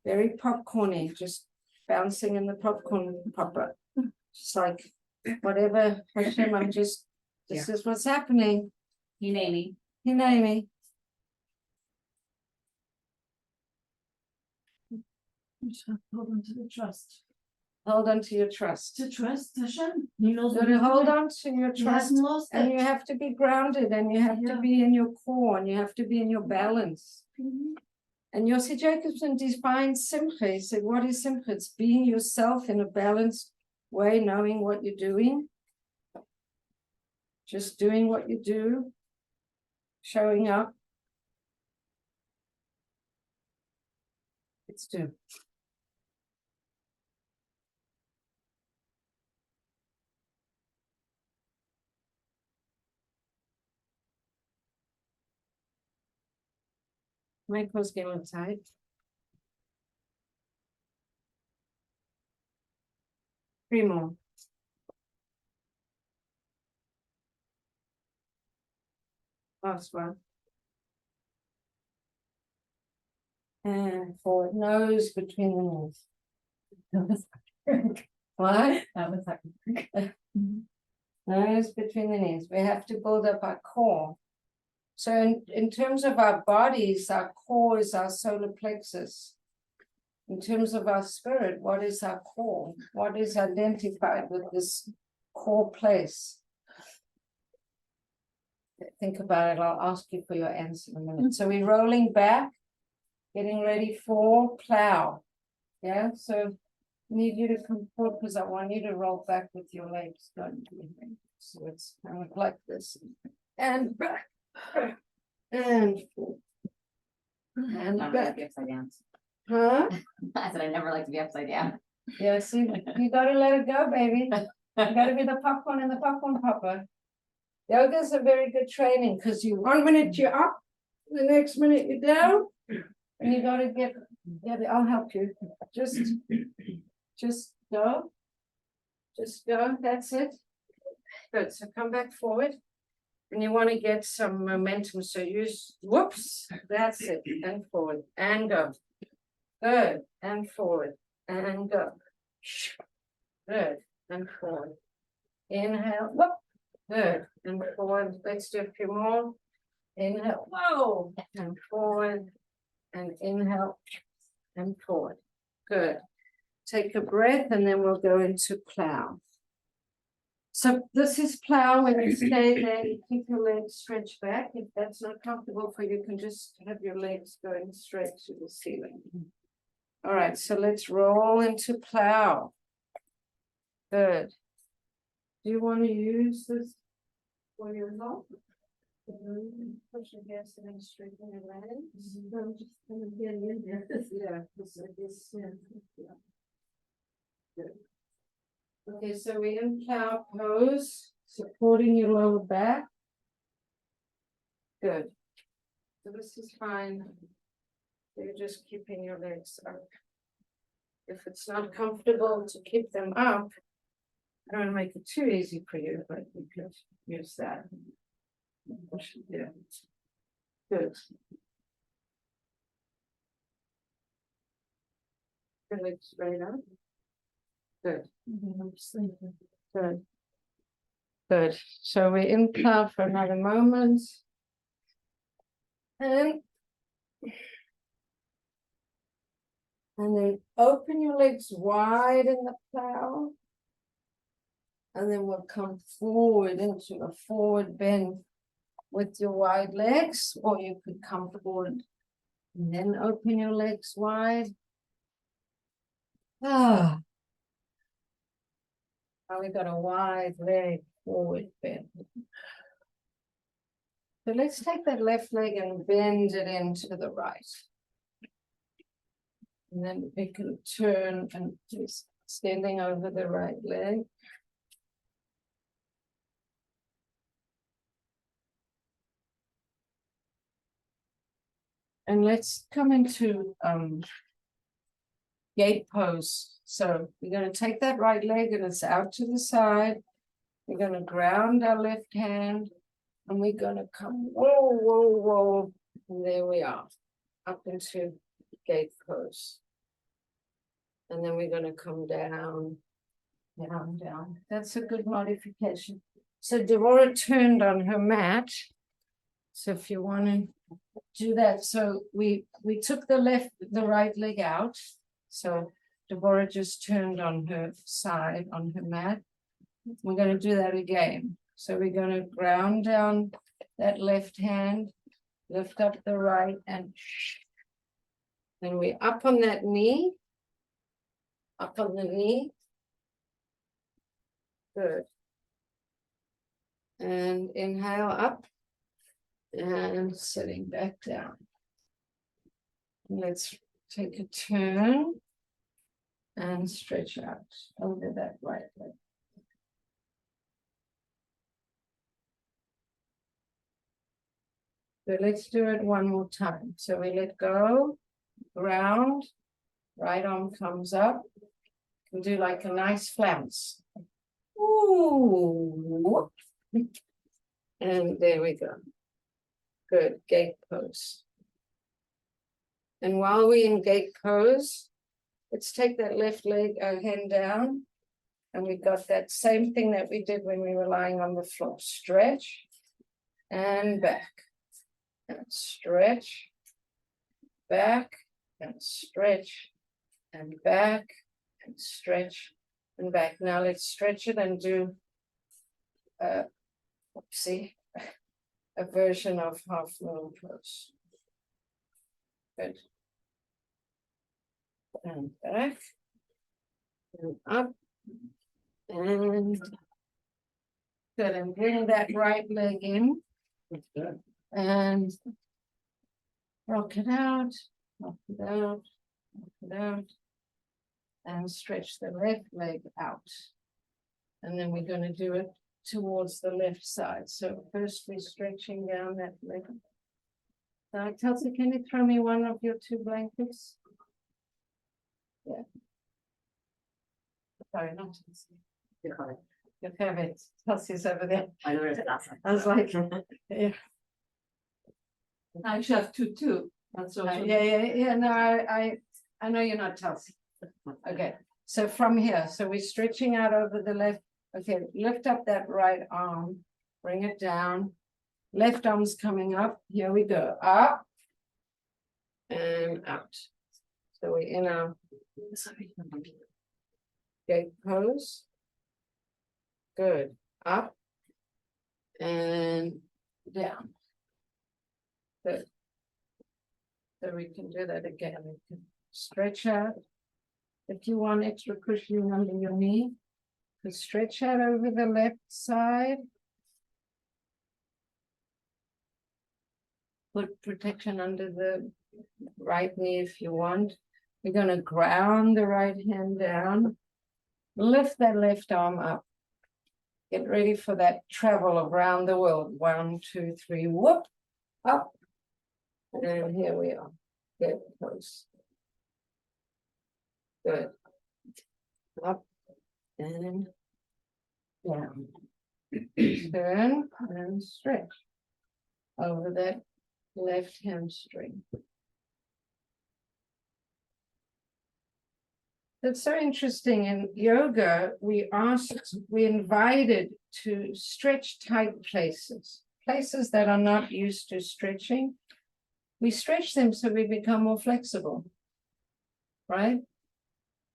very popcorny, just bouncing in the popcorn popper. Just like whatever, Hashem, I'm just, this is what's happening. Hineni. Hineni. Hold on to the trust. Hold on to your trust. To trust Hashem. He knows So what to he's hold doing. on to your He trust, hasn't lost and it. you have to be grounded, and you have to Yeah. be in your core, and you have to be in your balance. Mhm. And Yossi Jacobson defined simcha. He said, what is simcha? It's being yourself in a balanced way, knowing what you're doing. Just doing what you do. Showing up. It's do. Michael's getting tight. Three more. Last one. And forward, nose between the knees. What? That was like Nose between the knees. We have to build up our core. So in terms of our bodies, our core is our solar plexus. In terms of our spirit, what is our core? What is identified with this core place? Think about it. I'll ask you for your answer in a minute. So we're rolling back, getting ready for plow. Yeah, so I need you to come forward because I want you to roll back with your legs. So it's kind of like this. And back. And forward. And I back. be upside down. Huh? I said I never like to be upside down. Yeah, see, you gotta let it go, baby. You gotta be the popcorn and the popcorn popper. Yoga is a very good training because you 1 minute you're up, the next minute you're down, and you gotta get it. I'll help you. Just go. Just go. That's it. Good. So come back forward. And you want to get some momentum. So use whoops. That's it. And forward. And go. Good. And forward. And go. Good. And forward. Inhale. Whoop. Good. And forward. Let's do a few more. Inhale. Whoa. And forward. And inhale. And forward. Good. Take a breath and then we'll go into plow. So this is plow. When you stay there, you keep your legs stretched back. If that's not comfortable for you, you can just have your legs going straight to the ceiling. All right, so let's roll into plow. Good. Do you want to use this for your help? Push against it and straighten your legs. I'm just going to get in there. Yeah, yeah. Good. Okay, so we're in plow pose, supporting your lower back. Good. So this is fine. You're just keeping your legs up. If it's not comfortable to keep them up, I don't want to make it too easy for you, but you could use that. Yeah. Good. Your legs straight up. Good. Good. Good. So we're in plow for another moment. And then open your legs wide in the plow. And then we'll come forward into a forward bend with your wide legs, or you could come forward and then open your legs wide. Ah. Now we've got a wide leg forward bend. So let's take that left leg and bend it into the right. And then we can turn and just standing over the right leg. And let's come into gate pose. So we're going to take that right leg and it's out to the side. We're going to ground our left hand and we're going to come whoa, whoa, whoa. And there we are, up into gate pose. And then we're going to come down, down, down. That's a good modification. So Deborah turned on her mat. So if you want to do that, so we took the right leg out. So Deborah just turned on her side on her mat. We're going to do that again. So we're going to ground down that left hand, lift up the right, and then we're up on that knee, up on the knee. Good. And inhale up and sitting back down. Let's take a turn and stretch out over that right leg. So let's do it one more time. So we let go, ground, right arm comes up. We do like a nice flounce. Ooh. And there we go. Good, gate pose. And while we're in gate pose, let's take that left leg, hand down. And we got that same thing that we did when we were lying on the floor. Stretch and back. And stretch, back, and stretch, and back, and stretch, and back. Now let's stretch it and do, a version of half moon pose. Good. And back, and up, and good. And bring that right leg in. And rock it out, rock it out, rock it out, and stretch the left leg out. And then we're going to do it towards the left side. So first we're stretching down that leg. Kelsey, can you throw me one of your two blankets? Yeah. Sorry, not Kelsey. You have it. Kelsey's over there. I know it's awesome. I was like, yeah. I should have two too. That's also Yeah. No, I know you're not Chelsea. Okay, so from here, so we're stretching out over the left. Okay, lift up that right arm, bring it down. Left arm's coming up. Here we go. Up and out. So we're in our gate pose. Good. Up and down. Good. So we can do that again. We can stretch out. If you want extra cushioning under your knee, to stretch out over the left side. Put protection under the right knee if you want. We're going to ground the right hand down. Lift that left arm up. Get ready for that travel around the world. 1, 2, 3, whoop, up. And here we are. Get close. Good. Up and down. Turn and stretch over that left hamstring. That's so interesting. In yoga, we're invited to stretch tight places that are not used to stretching. We stretch them so we become more flexible, right?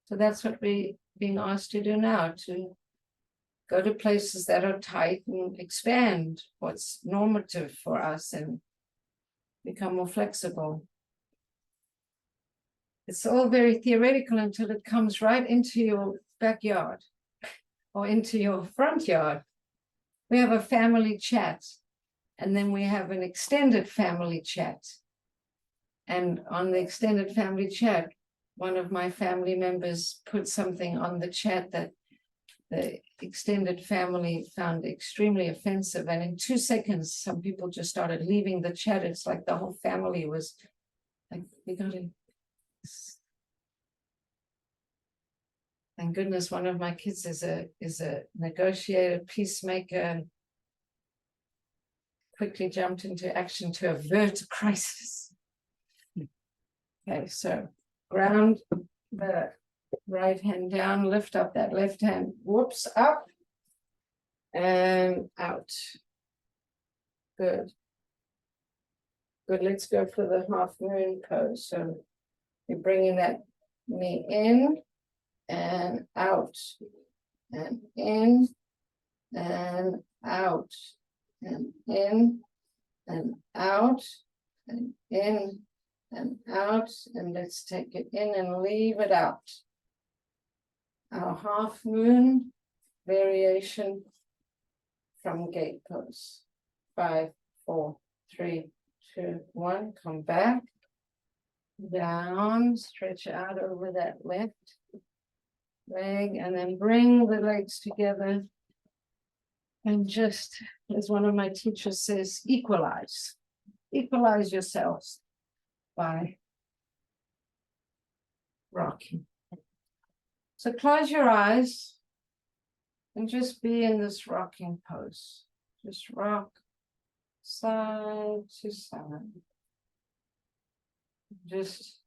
So that's what we're being asked to do now, to go to places that are tight and expand what's normative for us and become more flexible. It's all very theoretical until it comes right into your backyard or into your front yard. We have a family chat, and then we have an extended family chat. And on the extended family chat, one of my family members put something on the chat that the extended family found extremely offensive. And in 2 seconds, some people just started leaving the chat. It's like the whole family was like, we got to. Thank goodness one of my kids is a negotiator, peacemaker, and quickly jumped into action to avert a crisis. Okay, so ground the right hand down, lift up that left hand, whoops, up and out. Good. Good, let's go for the half moon pose. So you're bringing that knee in and out, and in and out, and in and out, and in and out, and let's take it in and leave it out. Our half moon variation from gate pose. 5, 4, 3, 2, 1. Come back. Down, stretch out over that left leg, and then bring the legs together. And just, as one of my teachers says, equalize. Equalize yourselves by rocking. So close your eyes and just be in this rocking pose. Just rock side to side. Just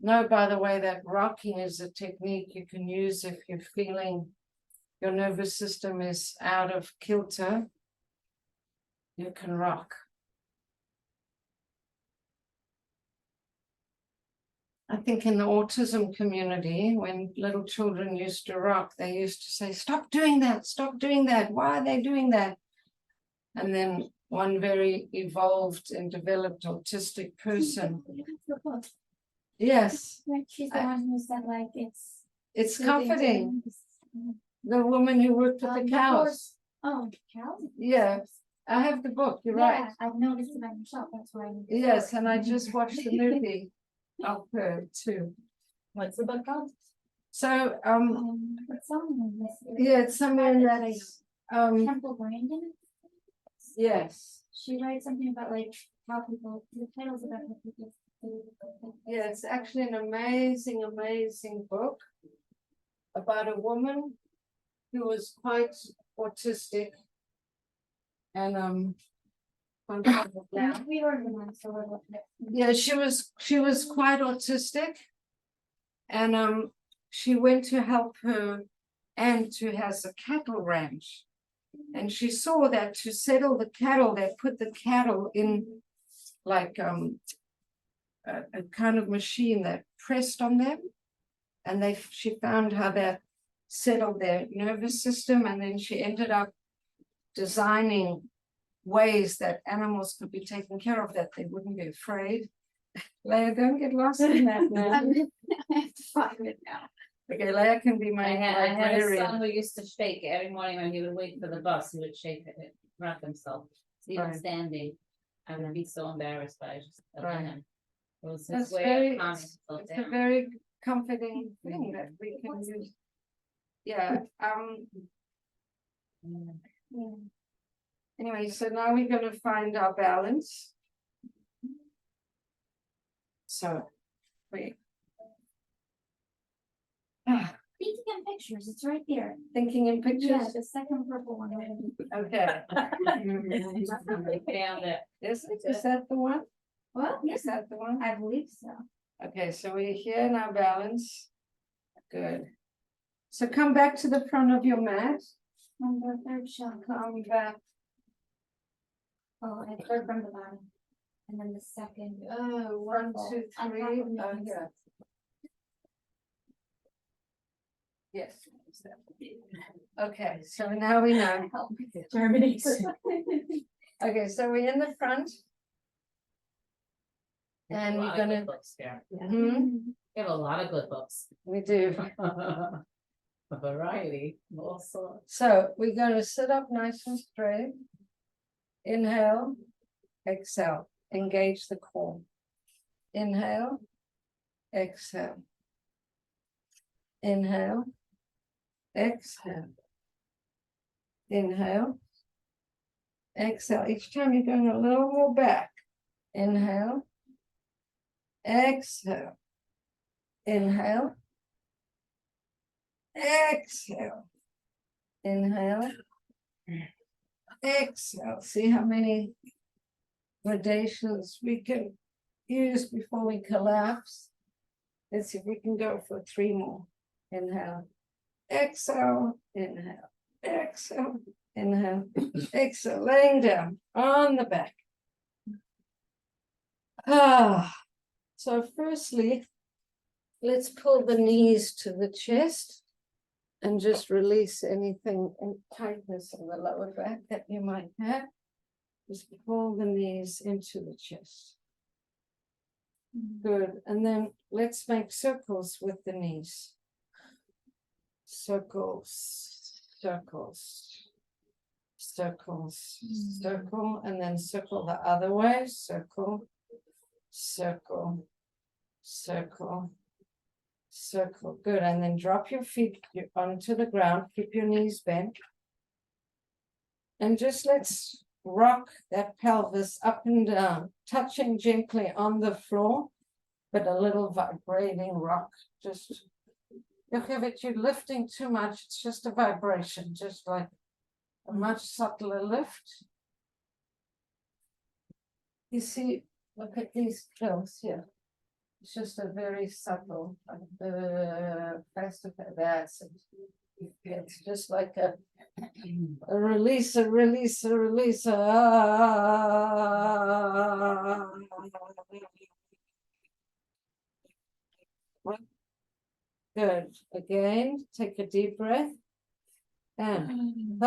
know, by the way, that rocking is a technique you can use if you're feeling your nervous system is out of kilter. You can rock. I think in the autism community, when little children used to rock, they used to say, stop doing that, stop doing that. Why are they doing that? And then one very evolved and developed autistic person. Yes. She's the one who said, like, it's comforting. The woman who worked with the cows. Oh, cows? Yeah. I have the book, you're right. I've noticed it on your shop, that's why. Yes, and I just watched the movie of her too. What's the book called? So It's somewhere in this. yeah, it's somewhere in that Temple Brandon. yes. She writes something about like how people, the titles about how people. Yeah, it's actually an amazing, amazing book about a woman who was quite autistic and We organized a little bit. yeah, she was quite autistic, and she went to help her aunt who has a cattle ranch, and she saw that to settle the cattle, they put the cattle in like a kind of machine that pressed on them, and she found how that settled their nervous system, and then she ended up designing ways that animals could be taken care of, that they wouldn't be afraid. Leia, don't get lost in that now. I have to find it now. Okay, Leia can be my I had a librarian. son who used to shake every morning when he would wait for the bus, he would shake it, rock himself. So even Right. standing, I would be so embarrassed, but I just looked Right. at him. It was his That's way very, of calming it's himself a down. very comforting thing that we can use. Yeah, anyway, so now we're gonna find our balance. So, wait. Thinking in pictures, it's right there. Thinking in Yeah, pictures, the second purple one. okay. Found it. Is that the one? Well, Is that the one? I believe so. Okay, so we're here in our balance. Good. So come back to the front of your mat. On the third shot. Come back. Oh, and third from the bottom. And then the second. Oh, 1, 2, 3. On top of me. Oh, yeah. Yes. Okay, so now we know. Terminate. Okay, so we're in the front. And A we're lot of good gonna, books there. hmm, We have a lot of good books. we do. A variety, all sorts. So we're gonna sit up nice and straight. Inhale, exhale, engage the core. Inhale, exhale. Inhale, exhale. Inhale, exhale. Each time you're going a little more back. Inhale, exhale. Inhale, exhale. Inhale, exhale. See how many gradations we can use before we collapse. Let's see if we can go for 3 more. Inhale, exhale, inhale, exhale, inhale, exhale, laying down on the back. So firstly, let's pull the knees to the chest and just release anything in tightness in the lower back that you might have. Just pull the knees into the chest. Good. And then let's make circles with the knees. Circles, circles, circles, circle, and then circle the other way. Circle, circle, circle, circle. Good. And then drop your feet onto the ground. Keep your knees bent. And just let's rock that pelvis up and down, touching gently on the floor, but a little vibrating rock. Just look at it, you're lifting too much. It's just a vibration, just like a much subtler lift. You see, look at these curls here. It's just a very subtle, faster, that's it. It's just like a release, a release, a release. Good. Again, take a deep breath. And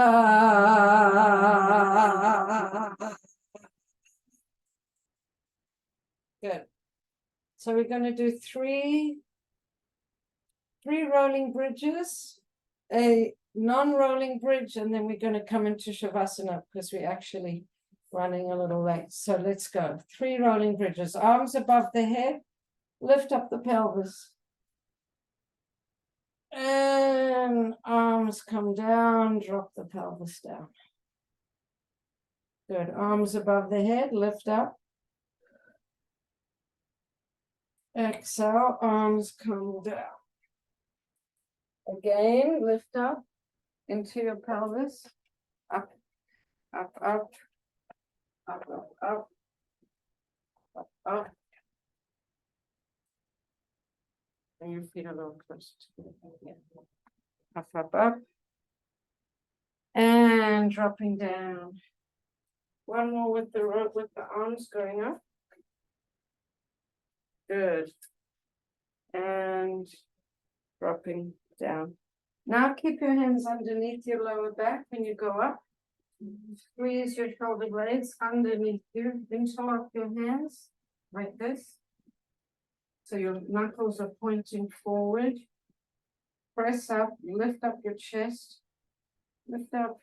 good. So we're going to do three rolling bridges, a non-rolling bridge, and then we're going to come into Shavasana because we're actually running a little late. So let's go. 3 rolling bridges, arms above the head, lift up the pelvis. And arms come down, drop the pelvis down. Good. Arms above the head, lift up. Exhale, arms come down. Again, lift up into your pelvis. Up, up, up, up, up, up, up, up. And your feet a little closer together. Up, up, up. And dropping down. One more with the arms going up. Good. And dropping down. Now keep your hands underneath your lower back when you go up. Squeeze your shoulder blades underneath you. Interlock your hands like this. So your knuckles are pointing forward. Press up, lift up your chest. Lift up.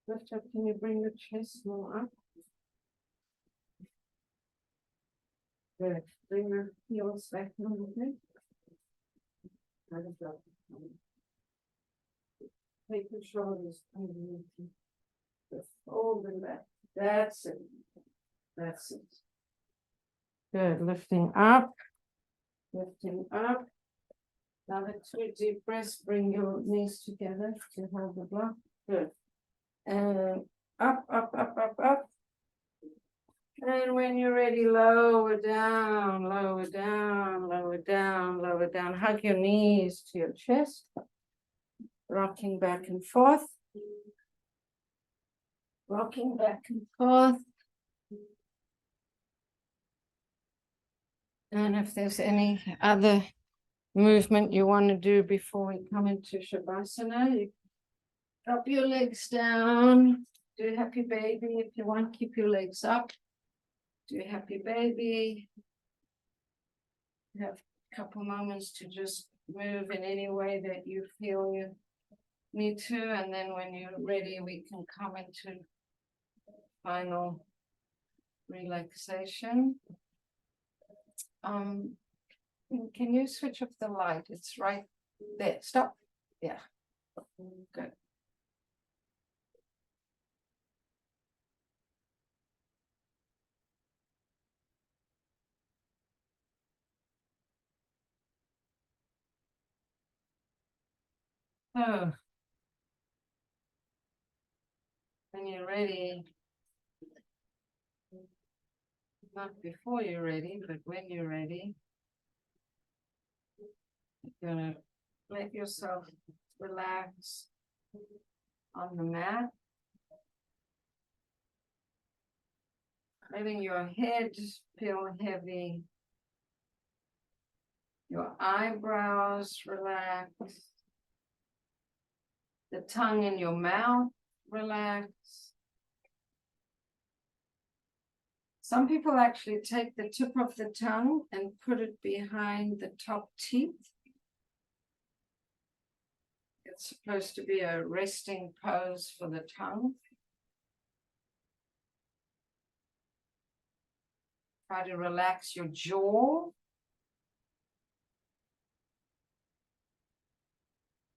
Lift up. Can you bring the chest more up? Good. Bring your heels back a little bit. Take your shoulders underneath you. Just fold them back. That's it. That's it. Good. Lifting up. Lifting up. Another 2 deep breaths. Bring your knees together to hold the block. Good. And up, up, up, up, up. And when you're ready, lower down, lower down, lower down, lower down. Hug your knees to your chest. Rocking back and forth. Rocking back and forth. And if there's any other movement you want to do before we come into Shavasana. You drop your legs down, do happy baby. If you want, keep your legs up. Do happy baby. Have a couple moments to just move in any way that you feel you need to, and then when you're ready, we can come into final relaxation. Can you switch off the light? It's right there. Stop. Yeah. Good. Oh. When you're ready, not before you're ready, but when you're ready, you're gonna let yourself relax on the mat. Letting your head feel heavy. Your eyebrows relax. The tongue in your mouth relax. Some people actually take the tip of the tongue and put it behind the top teeth. It's supposed to be a resting pose for the tongue. Try to relax your jaw.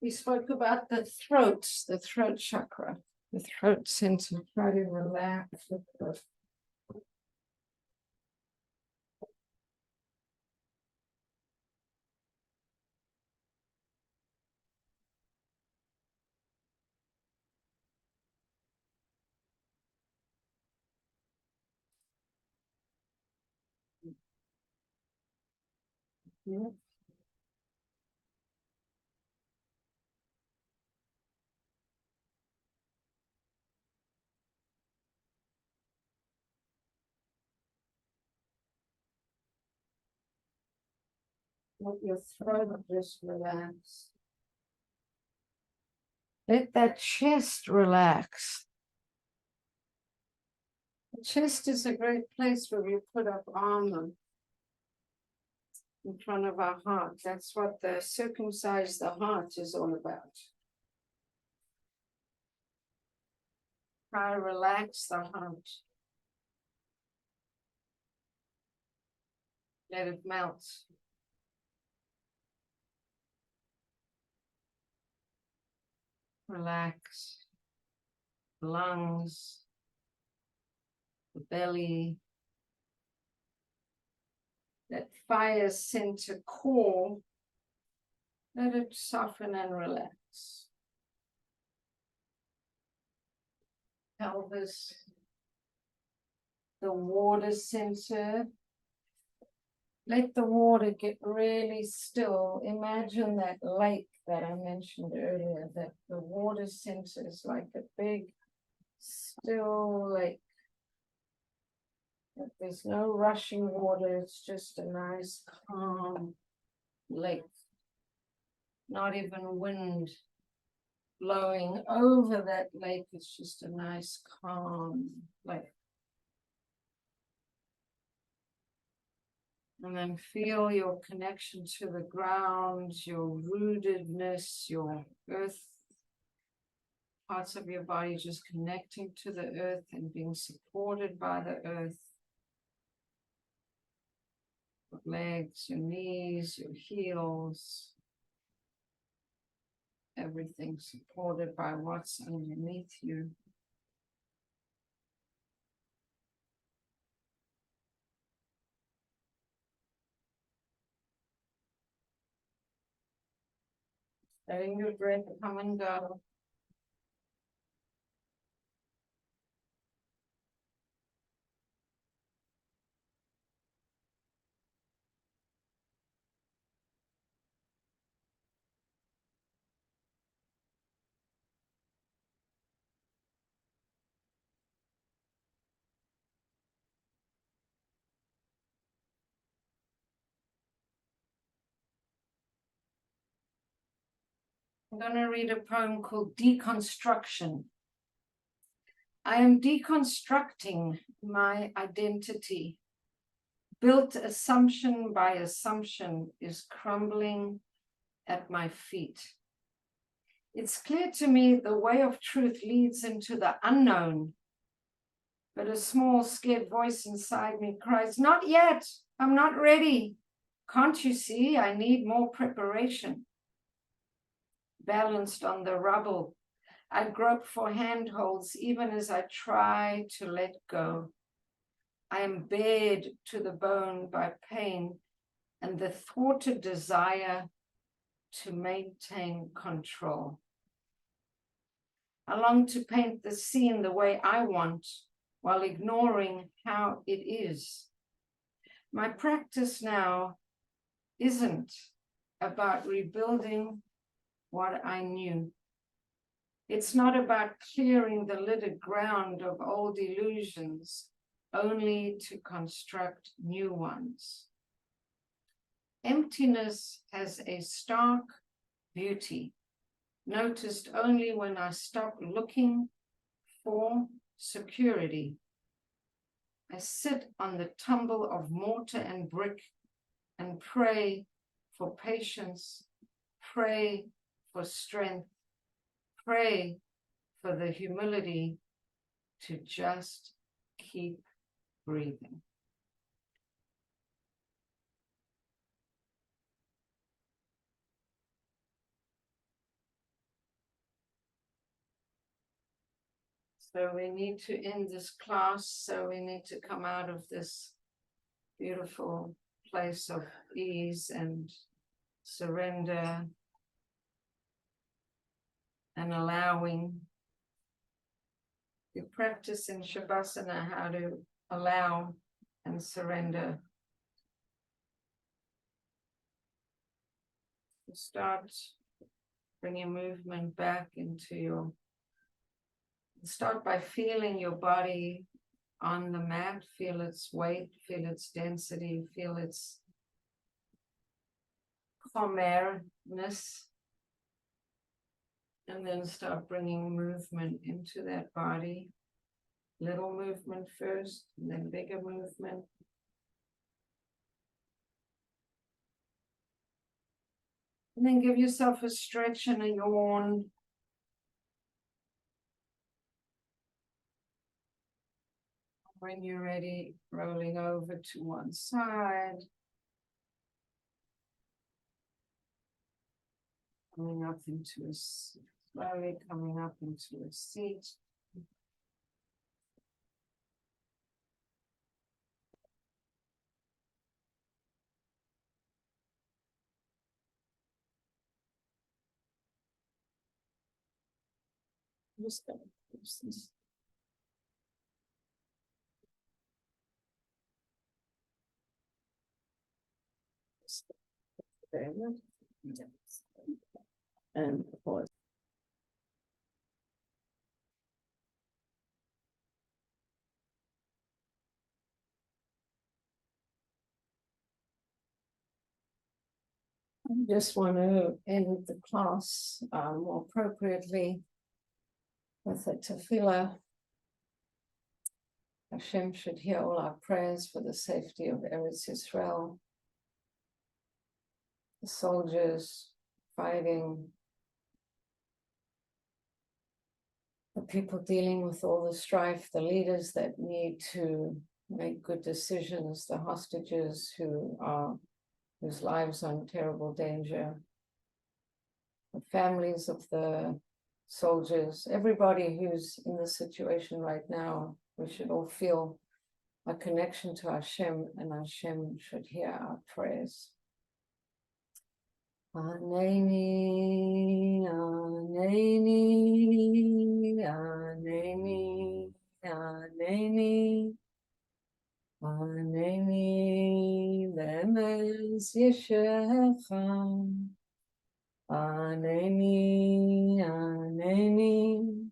We spoke about the throat chakra, the throat center. Try to relax the throat. Yeah. Let your throat just relax. Let that chest relax. The chest is a great place where we put up armor in front of our heart. That's what the circumcise the heart is all about. Try to relax the heart. Let it melt. Relax. Lungs. The belly. That fire center core. Let it soften and relax. Pelvis. The water center. Let the water get really still. Imagine that lake that I mentioned earlier, that the water center is like a big, still lake. That there's no rushing water, it's just a nice, calm lake. Not even wind blowing over that lake, it's just a nice, calm lake. And then feel your connection to the ground, your rootedness, your earth, parts of your body just connecting to the earth and being supported by the earth. Your legs, your knees, your heels, everything supported by what's underneath you. Letting your breath come and go. I'm going to read a poem called Deconstruction. I am deconstructing my identity. Built assumption by assumption is crumbling at my feet. It's clear to me the way of truth leads into the unknown. But a small, scared voice inside me cries, "Not yet, I'm not ready. Can't you see I need more preparation?" Balanced on the rubble, I grope for handholds even as I try to let go. I am bared to the bone by pain and the thwarted desire to maintain control. I long to paint the scene the way I want, while ignoring how it is. My practice now isn't about rebuilding what I knew. It's not about clearing the littered ground of old illusions, only to construct new ones. Emptiness has a stark beauty, noticed only when I stop looking for security. I sit on the tumble of mortar and brick and pray for patience, pray for strength, pray for the humility to just keep breathing. So we need to end this class, so we need to come out of this beautiful place of ease and surrender and allowing. You practice in Shavasana how to allow and surrender. You start bringing movement back into your. Start by feeling your body on the mat, feel its weight, feel its density, feel its calmness, and then start bringing movement into that body. Little movement first, and then bigger movement. And then give yourself a stretch and a yawn. When you're ready, rolling over to one side. Coming up into slowly coming up into a seat. I'm just going to use this. And pause. I just want to end the class more appropriately with a tefillah. Hashem should hear all our prayers for the safety of Eretz Yisrael, the soldiers fighting, the people dealing with all the strife, the leaders that need to make good decisions, the hostages whose lives are in terrible danger, the families of the soldiers, everybody who's in the situation right now. We should all feel a connection to Hashem, and Hashem should hear our prayers. Aneni, Aneni, Aneni, Aneni, Aneni, Lemez Yeshecha. Aneni, Aneni,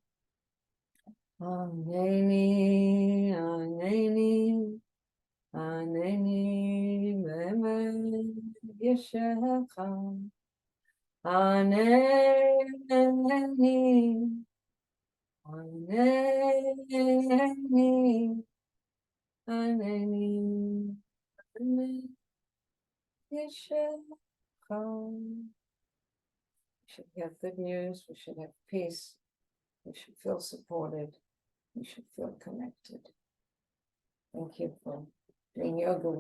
Aneni, Aneni, Aneni, Lemez Yeshecha. Aneni, aneni, aneni, aneni, it shall come. We should have good news, we should have peace, we should feel supported, we should feel connected. Thank you for doing yoga with